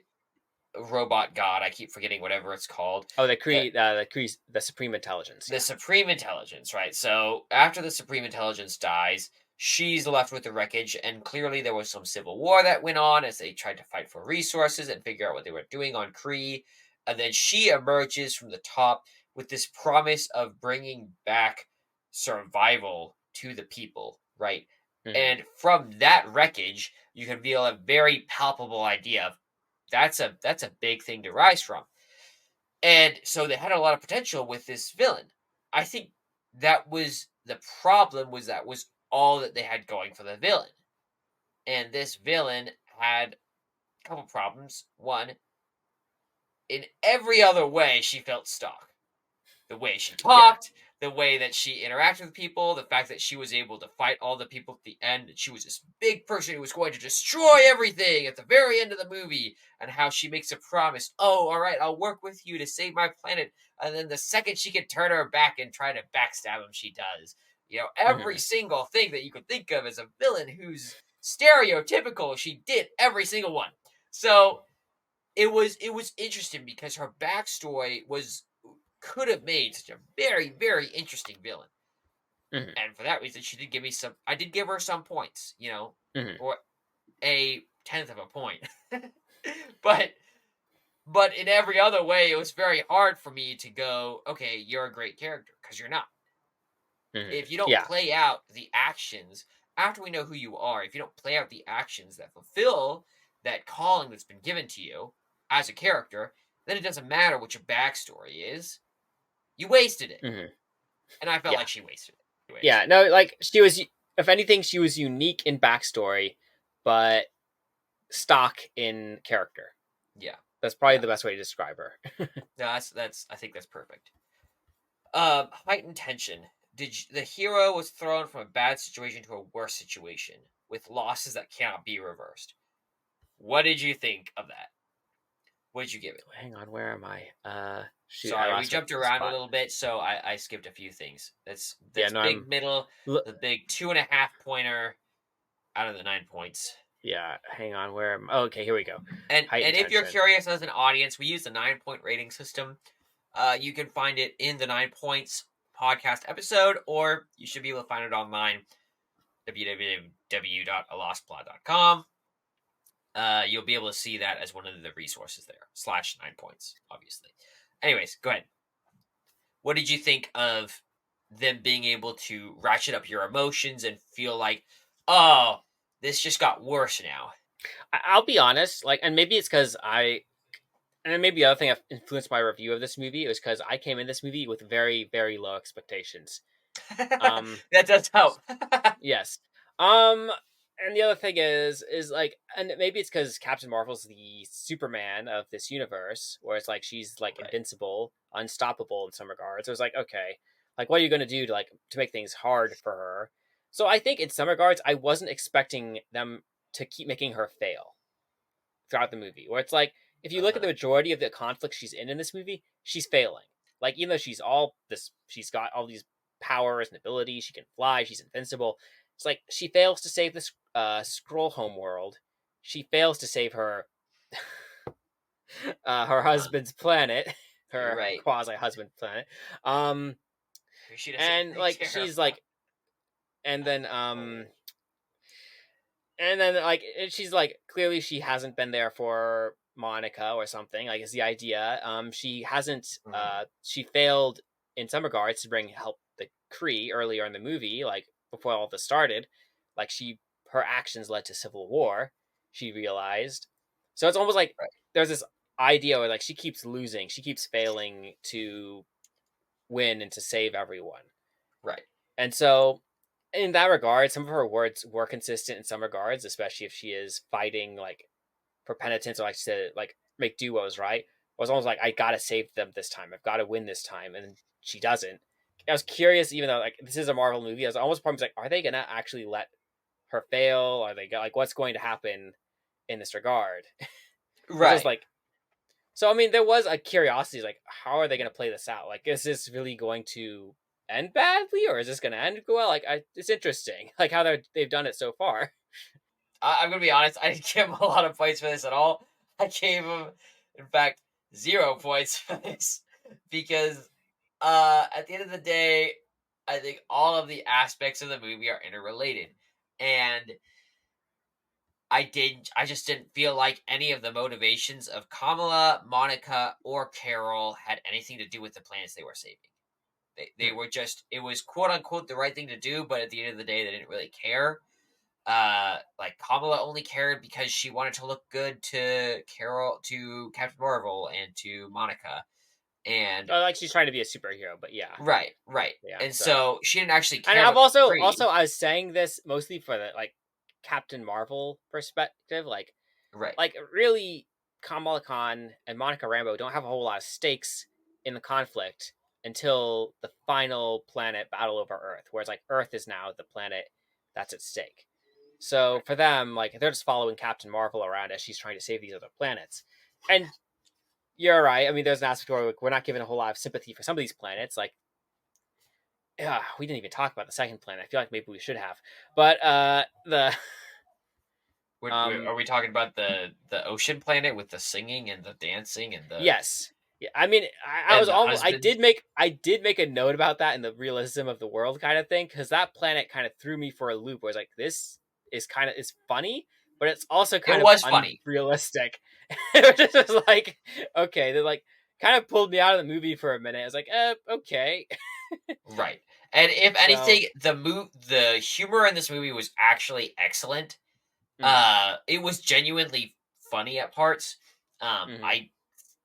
robot god. I keep forgetting whatever it's called. Oh, That the Supreme Intelligence. the Yeah. supreme intelligence, right? So after the supreme intelligence dies, she's left with the wreckage, and clearly there was some civil war that went on as they tried to fight for resources and figure out what they were doing on Kree. And then she emerges from the top with this promise of bringing back survival to the people, right? Hmm. And from that wreckage, you can feel a very palpable idea of that's a big thing to rise from. And so they had a lot of potential with this villain. I think that was the problem, was that was all that they had going for the villain. And this villain had a couple problems. One, in every other way she felt stuck. The way she Yeah. talked, the way that she interacted with people, the fact that she was able to fight all the people at the end, that she was this big person who was going to destroy everything at the very end of the movie, and how she makes a promise, oh, all right, I'll work with you to save my planet. And then the second she can turn her back and try to backstab him, she does. Every Hmm. single thing that you could think of as a villain who's stereotypical, she did every single one. So it was interesting because her backstory was could have made such a very, very interesting villain. Hmm. And for that reason, she did give me some. I did give her some points, Hmm. or a tenth of a point. but but in every other way, it was very hard for me to go, okay, you're a great character, because you're not. Hmm. If you don't Yeah. play out the actions after we know who you are, if you don't play out the actions that fulfill that calling that's been given to you as a character, then it doesn't matter what your backstory is. You wasted it. Hmm. And I felt Yeah. like she wasted it. Anyways. Yeah. No, like she was. If anything, she was unique in backstory, but stock in character. Yeah. That's probably Yeah. the best way to describe her. That's I think that's perfect. Heightened tension. The hero was thrown from a bad situation to a worse situation with losses that cannot be reversed. What did you think of that? What did you give it? Hang on, where am I? Shoot, I Sorry, we lost my jumped around a spot. little bit, so I skipped a few things. That's Yeah, that's no, big I'm. middle, L- the big 2.5 pointer out of the 9 points. yeah, hang on, where am? Oh, okay, here we go. And Heightened if you're tension. curious as an audience, we use the 9 point rating system. You can find it in the 9 points podcast episode, or you should be able to find it online, www.alostplot.com. You'll be able to see that as one of the resources there, /9 points, obviously. Anyways, go ahead. What did you think of them being able to ratchet up your emotions and feel like, oh, this just got worse now? I'll be honest, like, and maybe it's because and then maybe the other thing that influenced my review of this movie was because I came in this movie with very, very low expectations. Um, That does help. yes. And the other thing is like, and maybe it's because Captain Marvel's the Superman of this universe, where it's like she's like Right. invincible, unstoppable in some regards. It was like, okay, like what are you gonna do to make things hard for her? So I think in some regards, I wasn't expecting them to keep making her fail throughout the movie. Where it's like, if you look at the Uh-huh. majority of the conflict she's in this movie, she's failing. Like even though she's got all these powers and abilities, she can fly, she's invincible. It's like she fails to save this scroll home world. She fails to save her Uh-huh. husband's planet, You're her right. quasi husband planet. Um, She doesn't and take like care of she's like, and then oh, like she's like clearly she hasn't been there for Monica or something. Like is the idea. She hasn't. mhm, She failed in some regards to bring help the Kree earlier in the movie, like before all this started. Like her actions led to civil war. She realized. So it's almost like right, there's this idea where like she keeps losing, she keeps failing to win and to save everyone. right, And so, in that regard, some of her words were consistent in some regards, especially if she is fighting like for penitence or like to like make duos, right? It was almost like I gotta save them this time. I've got to win this time, and she doesn't. I was curious, even though like this is a Marvel movie, I was almost probably like, are they gonna actually let her fail? Are they like what's going to happen in this regard? It's just Right. like so. I mean, there was a curiosity, like how are they going to play this out? Like, is this really going to end badly, or is this going to end well? Like, it's interesting, like how they've done it so far. I'm gonna be honest. I didn't give him a lot of points for this at all. I gave him, in fact, 0 points for this because, at the end of the day, I think all of the aspects of the movie are interrelated, and I just didn't feel like any of the motivations of Kamala, Monica, or Carol had anything to do with the planets they were saving. They Hmm. were just, it was quote unquote the right thing to do, but at the end of the day, they didn't really care. Like Kamala only cared because she wanted to look good to Carol, to Captain Marvel, and to Monica. And Like she's trying to be a superhero, but yeah, right, right. yeah. And So, so she didn't actually and care I've about the also tree. I was saying this mostly for the like Captain Marvel perspective, Right, really Kamala Khan and Monica Rambeau don't have a whole lot of stakes in the conflict until the final planet battle over Earth, whereas like Earth is now the planet that's at stake. So right. for them, like they're just following Captain Marvel around as she's trying to save these other planets. And you're right. I mean, there's an aspect where like, we're not given a whole lot of sympathy for some of these planets. Like, yeah, we didn't even talk about the second planet. I feel like maybe we should have. But the Are um we talking about the ocean planet with the singing and the dancing yes. Yeah, I mean, I and was the almost. husband? I did make a note about that in the realism of the world kind of thing because that planet kind of threw me for a loop. Where it's like this is kind of is funny, but it's also It kind of was funny, unrealistic. It was just like okay, they like kind of pulled me out of the movie for a minute. I was like, okay. right? And if So, anything, the humor in this movie was actually excellent. mm, It was genuinely funny at parts. Um, hmm I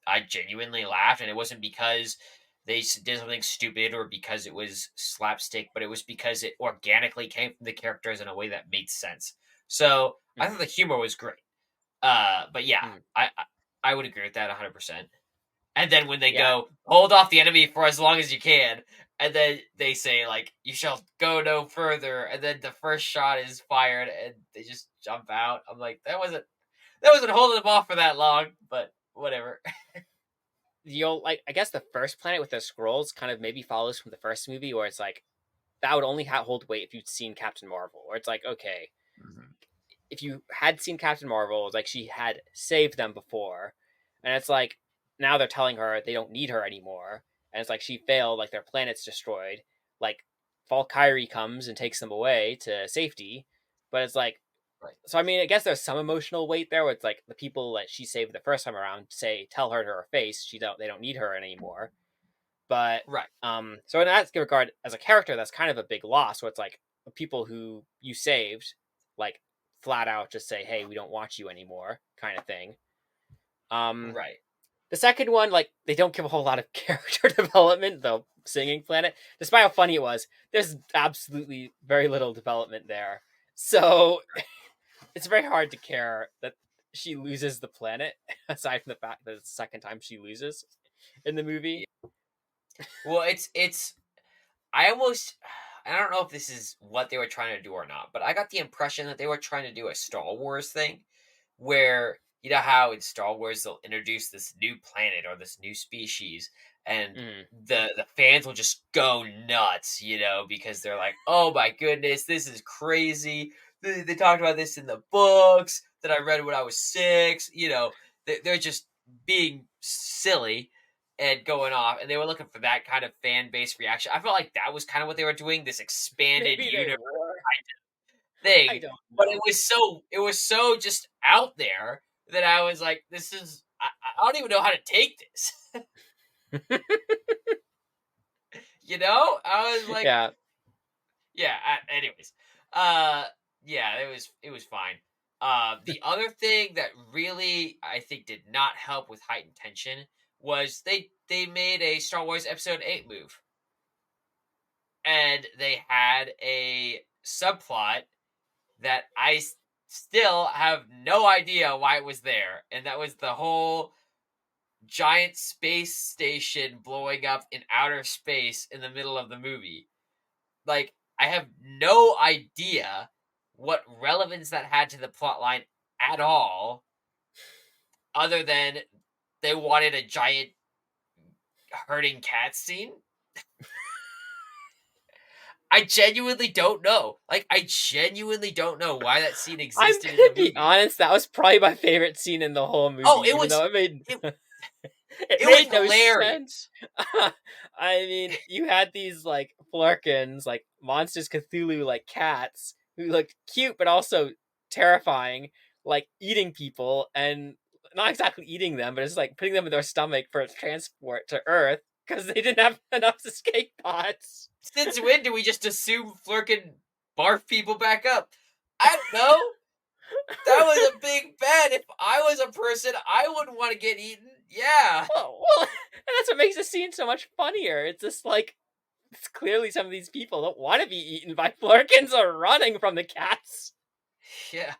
I genuinely laughed, and it wasn't because they did something stupid or because it was slapstick, but it was because it organically came from the characters in a way that made sense. So I thought hmm the humor was great. But yeah, hmm I would agree with that 100%. And then when they yeah, go, hold off the enemy for as long as you can, and then they say like, you shall go no further, and then the first shot is fired, and they just jump out. I'm like, that wasn't holding them off for that long, but whatever. you'll like. I guess the first planet with the scrolls kind of maybe follows from the first movie, where it's like that would only hold weight if you'd seen Captain Marvel, where it's like okay, Mhm. if you had seen Captain Marvel, it's like she had saved them before, and it's like now they're telling her they don't need her anymore, and it's like she failed, like their planet's destroyed, like Valkyrie comes and takes them away to safety, but it's like Right, so. I mean, I guess there's some emotional weight there, where it's like the people that she saved the first time around tell her to her face they don't need her anymore, but right, so in that regard, as a character, that's kind of a big loss. Where it's like the people who you saved, like flat out just say, "Hey, we don't want you anymore," kind of thing. Um, right. the second one, like they don't give a whole lot of character development. The singing planet, despite how funny it was, there's absolutely very little development there. So it's very hard to care that she loses the planet. Aside from the fact that it's the second time she loses in the movie. Yeah. Well, it's I almost I don't know if this is what they were trying to do or not, but I got the impression that they were trying to do a Star Wars thing where you know how in Star Wars they'll introduce this new planet or this new species and Mm, the fans will just go nuts, because they're like, "Oh my goodness, this is crazy. They talked about this in the books that I read when I was 6." They're just being silly and going off, and they were looking for that kind of fan base reaction. I felt like that was kind of what they were doing, this expanded maybe they universe were. I thing, don't but know. it was so just out there that I was like, this is I don't even know how to take this. I was like, Yeah. yeah. Anyways, uh, yeah, it was fine. The other thing that really I think did not help with heightened tension was they made a Star Wars Episode 8 move, and they had a subplot that still have no idea why it was there, and that was the whole giant space station blowing up in outer space in the middle of the movie. Like, I have no idea what relevance that had to the plot line at all, other than they wanted a giant herding cat scene. I genuinely don't know. Like, I genuinely don't know why that scene I'm existed in gonna the be movie. honest, that was probably my favorite scene in the whole movie, Oh, even though it made it it it was made no sense. hilarious. I mean, you had these like Flerkens, like monsters Cthulhu like cats who looked cute but also terrifying, like eating people and not exactly eating them, but it's like putting them in their stomach for transport to Earth because they didn't have enough escape pods. Since when do we just assume Fleur can barf people back up? I don't know. That was a big bet. If I was a person, I wouldn't want to get eaten. Yeah. Well, and that's what makes the scene so much funnier. It's just like it's clearly some of these people don't want to be eaten by Flerkens or running from the cats. Yeah.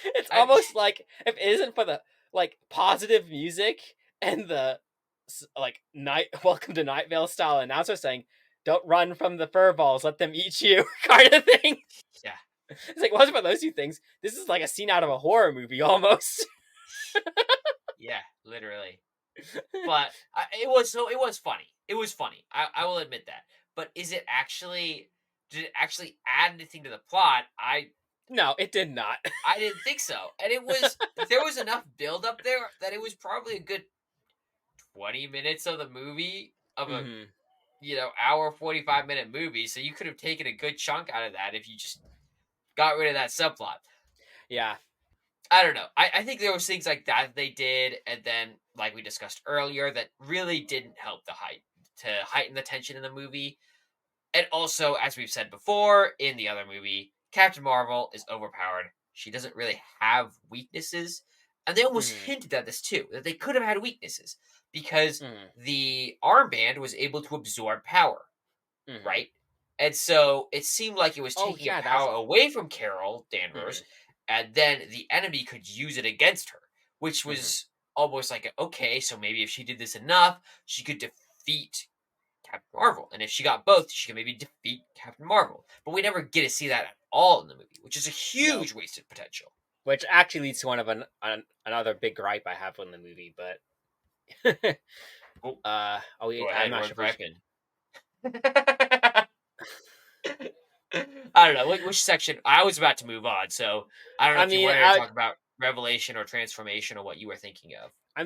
It's I, almost like if it isn't for the like positive music and the like night welcome to Night Vale style announcer saying, "Don't run from the fur balls, let them eat you," kind of thing. yeah. It's like, wasn't for those two things, this is like a scene out of a horror movie almost. Yeah, literally. But it was funny. It was funny. I will admit that. But did it actually add anything to the plot? No, it did not. I didn't think so. And there was enough build up there that it was probably a good 20 minutes of the movie of a hmm hour 45-minute movie, so you could have taken a good chunk out of that if you just got rid of that subplot. Yeah. I don't know. I think there was things like that they did, and then like we discussed earlier, that really didn't help to heighten the tension in the movie. And also, as we've said before in the other movie, Captain Marvel is overpowered. She doesn't really have weaknesses. And they almost hmm hinted at this too, that they could have had weaknesses because hmm the armband was able to absorb power, hmm right? And so it seemed like it was Oh taking a yeah, that was. power away from Carol hmm Danvers, and then the enemy could use it against her, which hmm was almost like, okay, so maybe if she did this enough, she could defeat Captain Marvel. And if she got both, she could maybe defeat Captain Marvel. But we never get to see that at all in the movie, which is a No, huge wasted potential. which actually leads to one of another big gripe I have in the movie, but Oh, go I'm ahead, not we're sure if we should. griping. I don't know which section. I was about to move on, so I don't know I if you mean, wanted to talk about Revelation or Transformation or what you were thinking of. I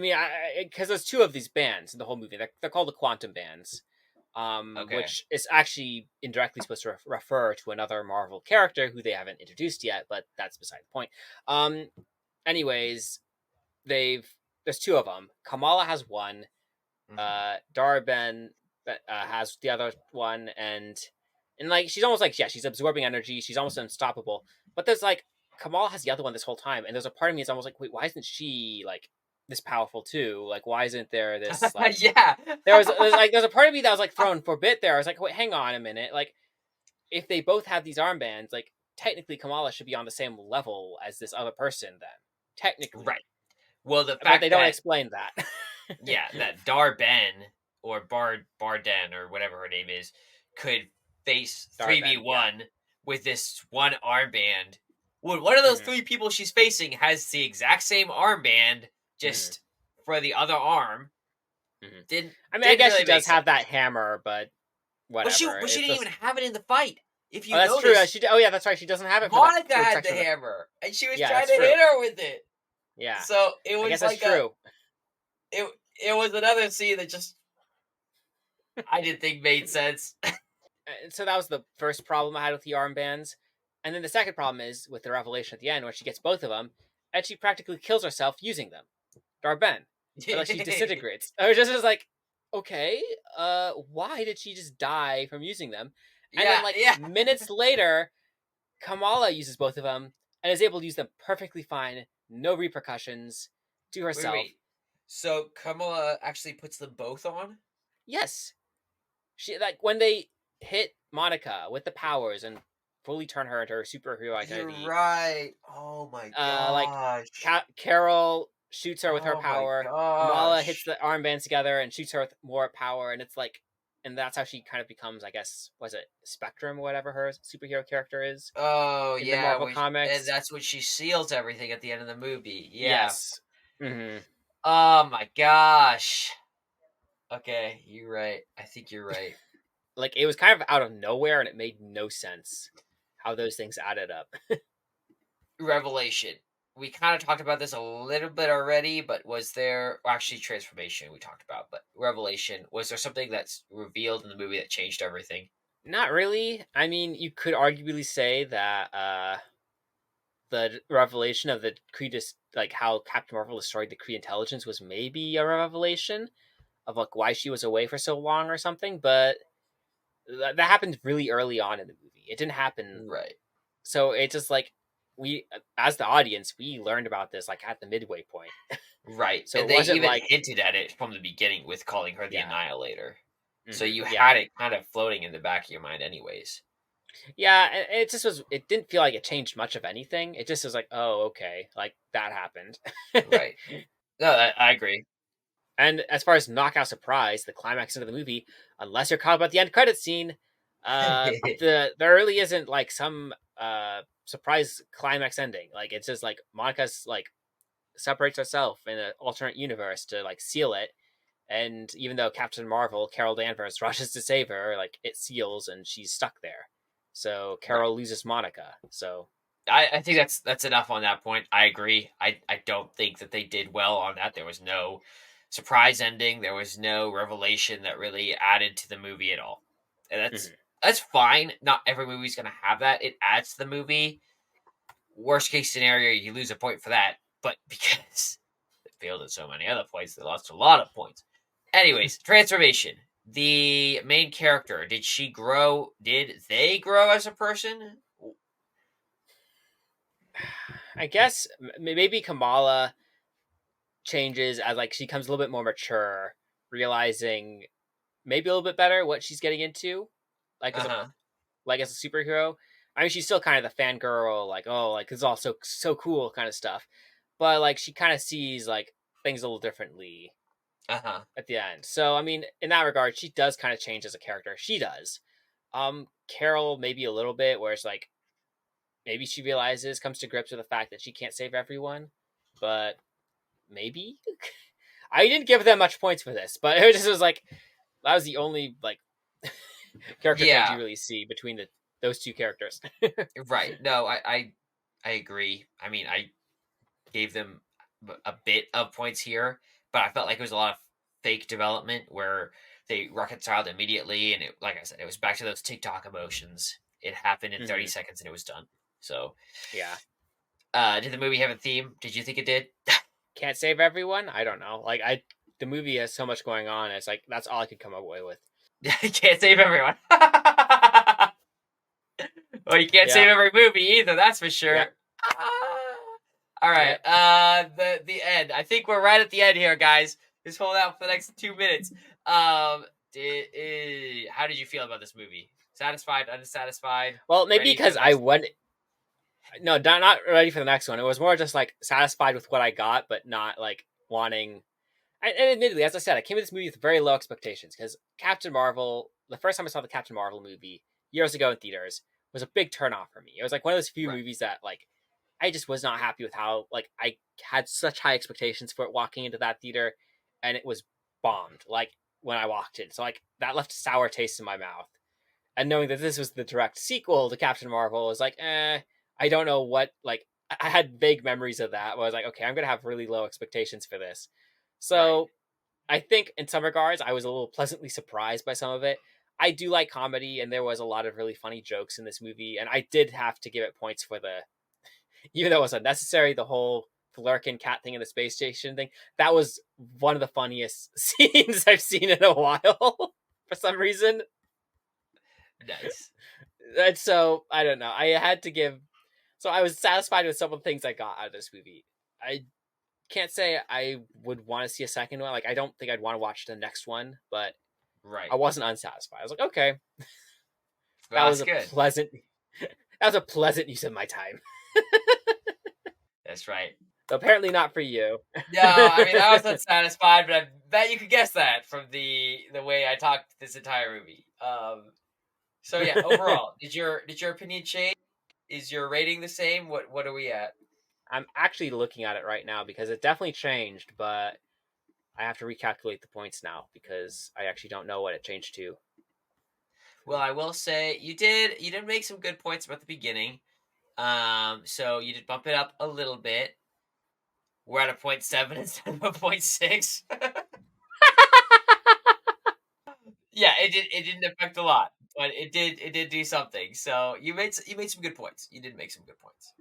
because there's two of these bands in the whole movie. They're called the Quantum Bands, Okay. which is actually indirectly supposed to refer to another Marvel character who they haven't introduced yet, but that's beside the point. Um, anyways, there's two of them. Kamala has one. Hmm. Darben has the other one, and like she's almost like she's absorbing energy. She's almost unstoppable. But there's like Kamala has the other one this whole time, and there's a part of me that's almost like, wait, why isn't she like this powerful too? Like, why isn't there this like Yeah. there's a part of me that was like thrown for a bit there. I was like, wait, hang on a minute. Like, if they both have these armbands, like technically Kamala should be on the same level as this other person then. Right. Technically. Well, the But they fact don't that explain that. yeah, that Darben or Barden or whatever her name is could face Darben, yeah. 3v1 with this one armband. When one of those hmm three people she's facing has the exact same armband, hmm just for the other arm, hmm didn't I mean, I didn't guess really she make does have that sense. hammer, but whatever. But she It's didn't even just have it in the fight. If oh, you that's true. notice, Oh yeah, that's right. She doesn't have it for that Monica first had the section of the. hammer, and she was Yeah, trying that's to true. hit her with it. Yeah, So it I guess was that's like a true. it it was another scene that just I didn't think made sense. And so that was the first problem I had with the armbands, and then the second problem is with the revelation at the end where she gets both of them, and she practically kills herself using them. Darben, or like she disintegrates. I was just like, okay, why did she just die from using them? And then Yeah, like yeah. minutes later, Kamala uses both of them and is able to use them perfectly fine, no repercussions to Wait, herself. wait. So Kamala actually puts them both on? Yes, she like when they hit Monica with the powers and fully turn her into her superhero You're identity. right. Oh my Like gosh. Carol shoots her with her Oh my power. Kamala hits gosh. the armbands together and shoots her with more power, and it's like and that's how she kind of becomes, I guess, was it Spectrum or whatever her superhero character is Oh in the yeah, Marvel and comics. that's when she seals everything at the end of the movie. Yeah. Yes. Hmm. Oh my gosh. Okay, you're right. I think you're right. Like it was kind of out of nowhere, and it made no sense how those things added up. Revelation. We kind of talked about this a little bit already, but was there well, actually transformation we talked about, but revelation, was there something that's revealed in the movie that changed everything? Not really. I mean, you could arguably say that the revelation of the Kree, like how Captain Marvel destroyed the Kree intelligence, was maybe a revelation of like why she was away for so long or something. But that happened really early on in the movie. It didn't happen, Right. so it's just like we, as the audience, we learned about this like at the midway point. Right. So And it they wasn't even like, hinted at it from the beginning with calling her the yeah, Annihilator. So hmm, you yeah, had it kind of floating in the back of your mind anyways. yeah. And it just was. It didn't feel like it changed much of anything. It just was like, oh, okay, like that happened. Right. No, I agree. And as far as knockout surprise, the climax of the movie, unless you're caught about the end credit scene, there really isn't like some surprise climax ending. Like it's just like Monica's like separates herself in an alternate universe to like seal it. And even though Captain Marvel, Carol Danvers, rushes to save her, like it seals and she's stuck there. So Right. Carol loses Monica. So I think that's enough on that point. I agree. I don't think that they did well on that. There was no surprise ending. There was no revelation that really added to the movie at all. And mhm. that's fine. Not every movie's gonna have that. It adds to the movie. Worst case scenario, you lose a point for that. But because it failed at so many other points, they lost a lot of points. Anyways, transformation. The main character, did she grow? Did they grow as a person? I guess maybe Kamala changes as like she becomes a little bit more mature, realizing maybe a little bit better what she's getting into, like Uh huh. as a superhero. I mean, she's still kind of the fangirl, like oh, like it's all so cool kind of stuff, but like she kind of sees like things a little differently Uh huh. at the end. So I mean, in that regard, she does kind of change as a character. She does. Carol maybe a little bit, where it's like maybe she realizes, comes to grips with the fact that she can't save everyone, but maybe I didn't give them much points for this, but it just was like that was the only like character change you Yeah. really see between those two characters. Right. No, I agree. I mean, I gave them a bit of points here, but I felt like it was a lot of fake development where they reconciled immediately, and it, like I said, it was back to those TikTok emotions. It happened in 30 Hmm. seconds and it was done. So, Yeah, did the movie have a theme? Did you think it did? can't save everyone. I don't know. Like the movie has so much going on. It's like that's all I could come away with. Can't save everyone. Well, you can't Yeah, save every movie either. That's for sure. yeah, All right. yeah. The end. I think we're right at the end here, guys. Just hold out for the next 2 minutes. How did you feel about this movie? Satisfied? Unsatisfied? Well, maybe Ready for because the I next? went no, not ready for the next one. It was more just like satisfied with what I got, but not like wanting. And admittedly, as I said, I came to this movie with very low expectations because Captain Marvel. The first time I saw the Captain Marvel movie years ago in theaters was a big turnoff for me. It was like one of those few Right. movies that like I just was not happy with how like I had such high expectations for it walking into that theater, and it was bombed like when I walked in. So like that left a sour taste in my mouth. And knowing that this was the direct sequel to Captain Marvel was like, I don't know what like I had vague memories of that. Where I was like, okay, I'm gonna have really low expectations for this. Right. So I think in some regards I was a little pleasantly surprised by some of it. I do like comedy, and there was a lot of really funny jokes in this movie, and I did have to give it points for the even though it was unnecessary, the whole Flerken cat thing in the space station thing. That was one of the funniest scenes I've seen in a while for some reason. Nice. And so I don't know. I had to give. So I was satisfied with some of the things I got out of this movie. I can't say I would want to see a second one. Like I don't think I'd want to watch the next one, but I Right. wasn't unsatisfied. I was like, okay, that Well, was that's a good. pleasant. That was a pleasant use of my time. That's right. Apparently not for you. No, I mean I was unsatisfied, but I bet you could guess that from the way I talked this entire movie. So yeah, overall, did your opinion change? Is your rating the same? What are we at? I'm actually looking at it right now because it definitely changed, but I have to recalculate the points now because I actually don't know what it changed to. Well, I will say you did make some good points about the beginning. So you did bump it up a little bit. We're at a 0.7 instead of a 0.6. Yeah, it didn't affect a lot, but it did do something. So you made some good points. You did make some good points.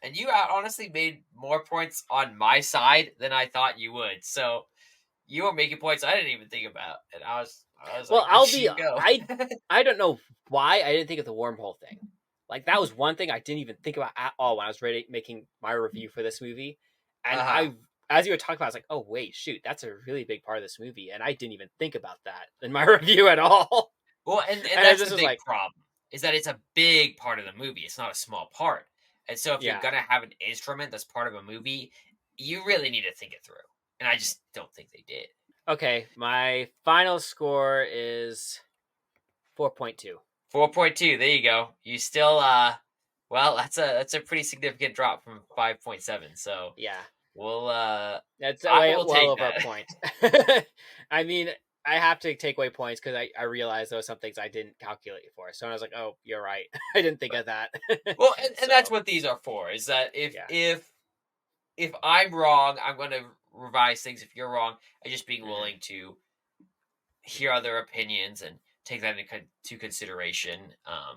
And you honestly made more points on my side than I thought you would. So you were making points I didn't even think about, and I was Well, like, you go. I don't know why I didn't think of the wormhole thing. Like that was one thing I didn't even think about at all when I was making my review for this movie. And Uh-huh. as you were talking about, I was like, oh wait, shoot, that's a really big part of this movie, and I didn't even think about that in my review at all. Well, and And I that's the just was big like, problem is that it's a big part of the movie. It's not a small part. And so if you're yeah, gonna have an instrument that's part of a movie, you really need to think it through. And I just don't think they did. okay. My final score is 4.2. 4.2. There you go. You still well, that's a pretty significant drop from 5.7. So Yeah, we'll that's I way will well take over a that. point. I mean, I have to take away points because I realized there were some things I didn't calculate for. So I was like, oh, you're right. I didn't think of that. Well, and that's So what these are for, is that if yeah. if I'm wrong, I'm gonna revise things. If you're wrong, I just being Hmm. willing to hear other opinions and take that into consideration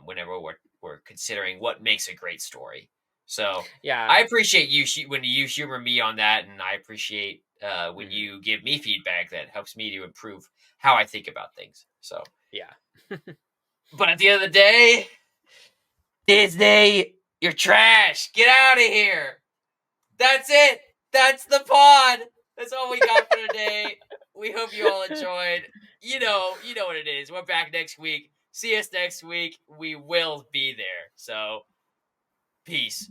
whenever we're considering what makes a great story. So Yeah. I appreciate when you humor me on that, and I appreciate when Hmm. you give me feedback that helps me to improve how I think about things. So, Yeah. but at the end of the day, Disney, you're trash. Get out of here. That's it. That's the pod. That's all we got for today. We hope you all enjoyed. You know what it is. We're back next week. See us next week. We will be there. So, peace.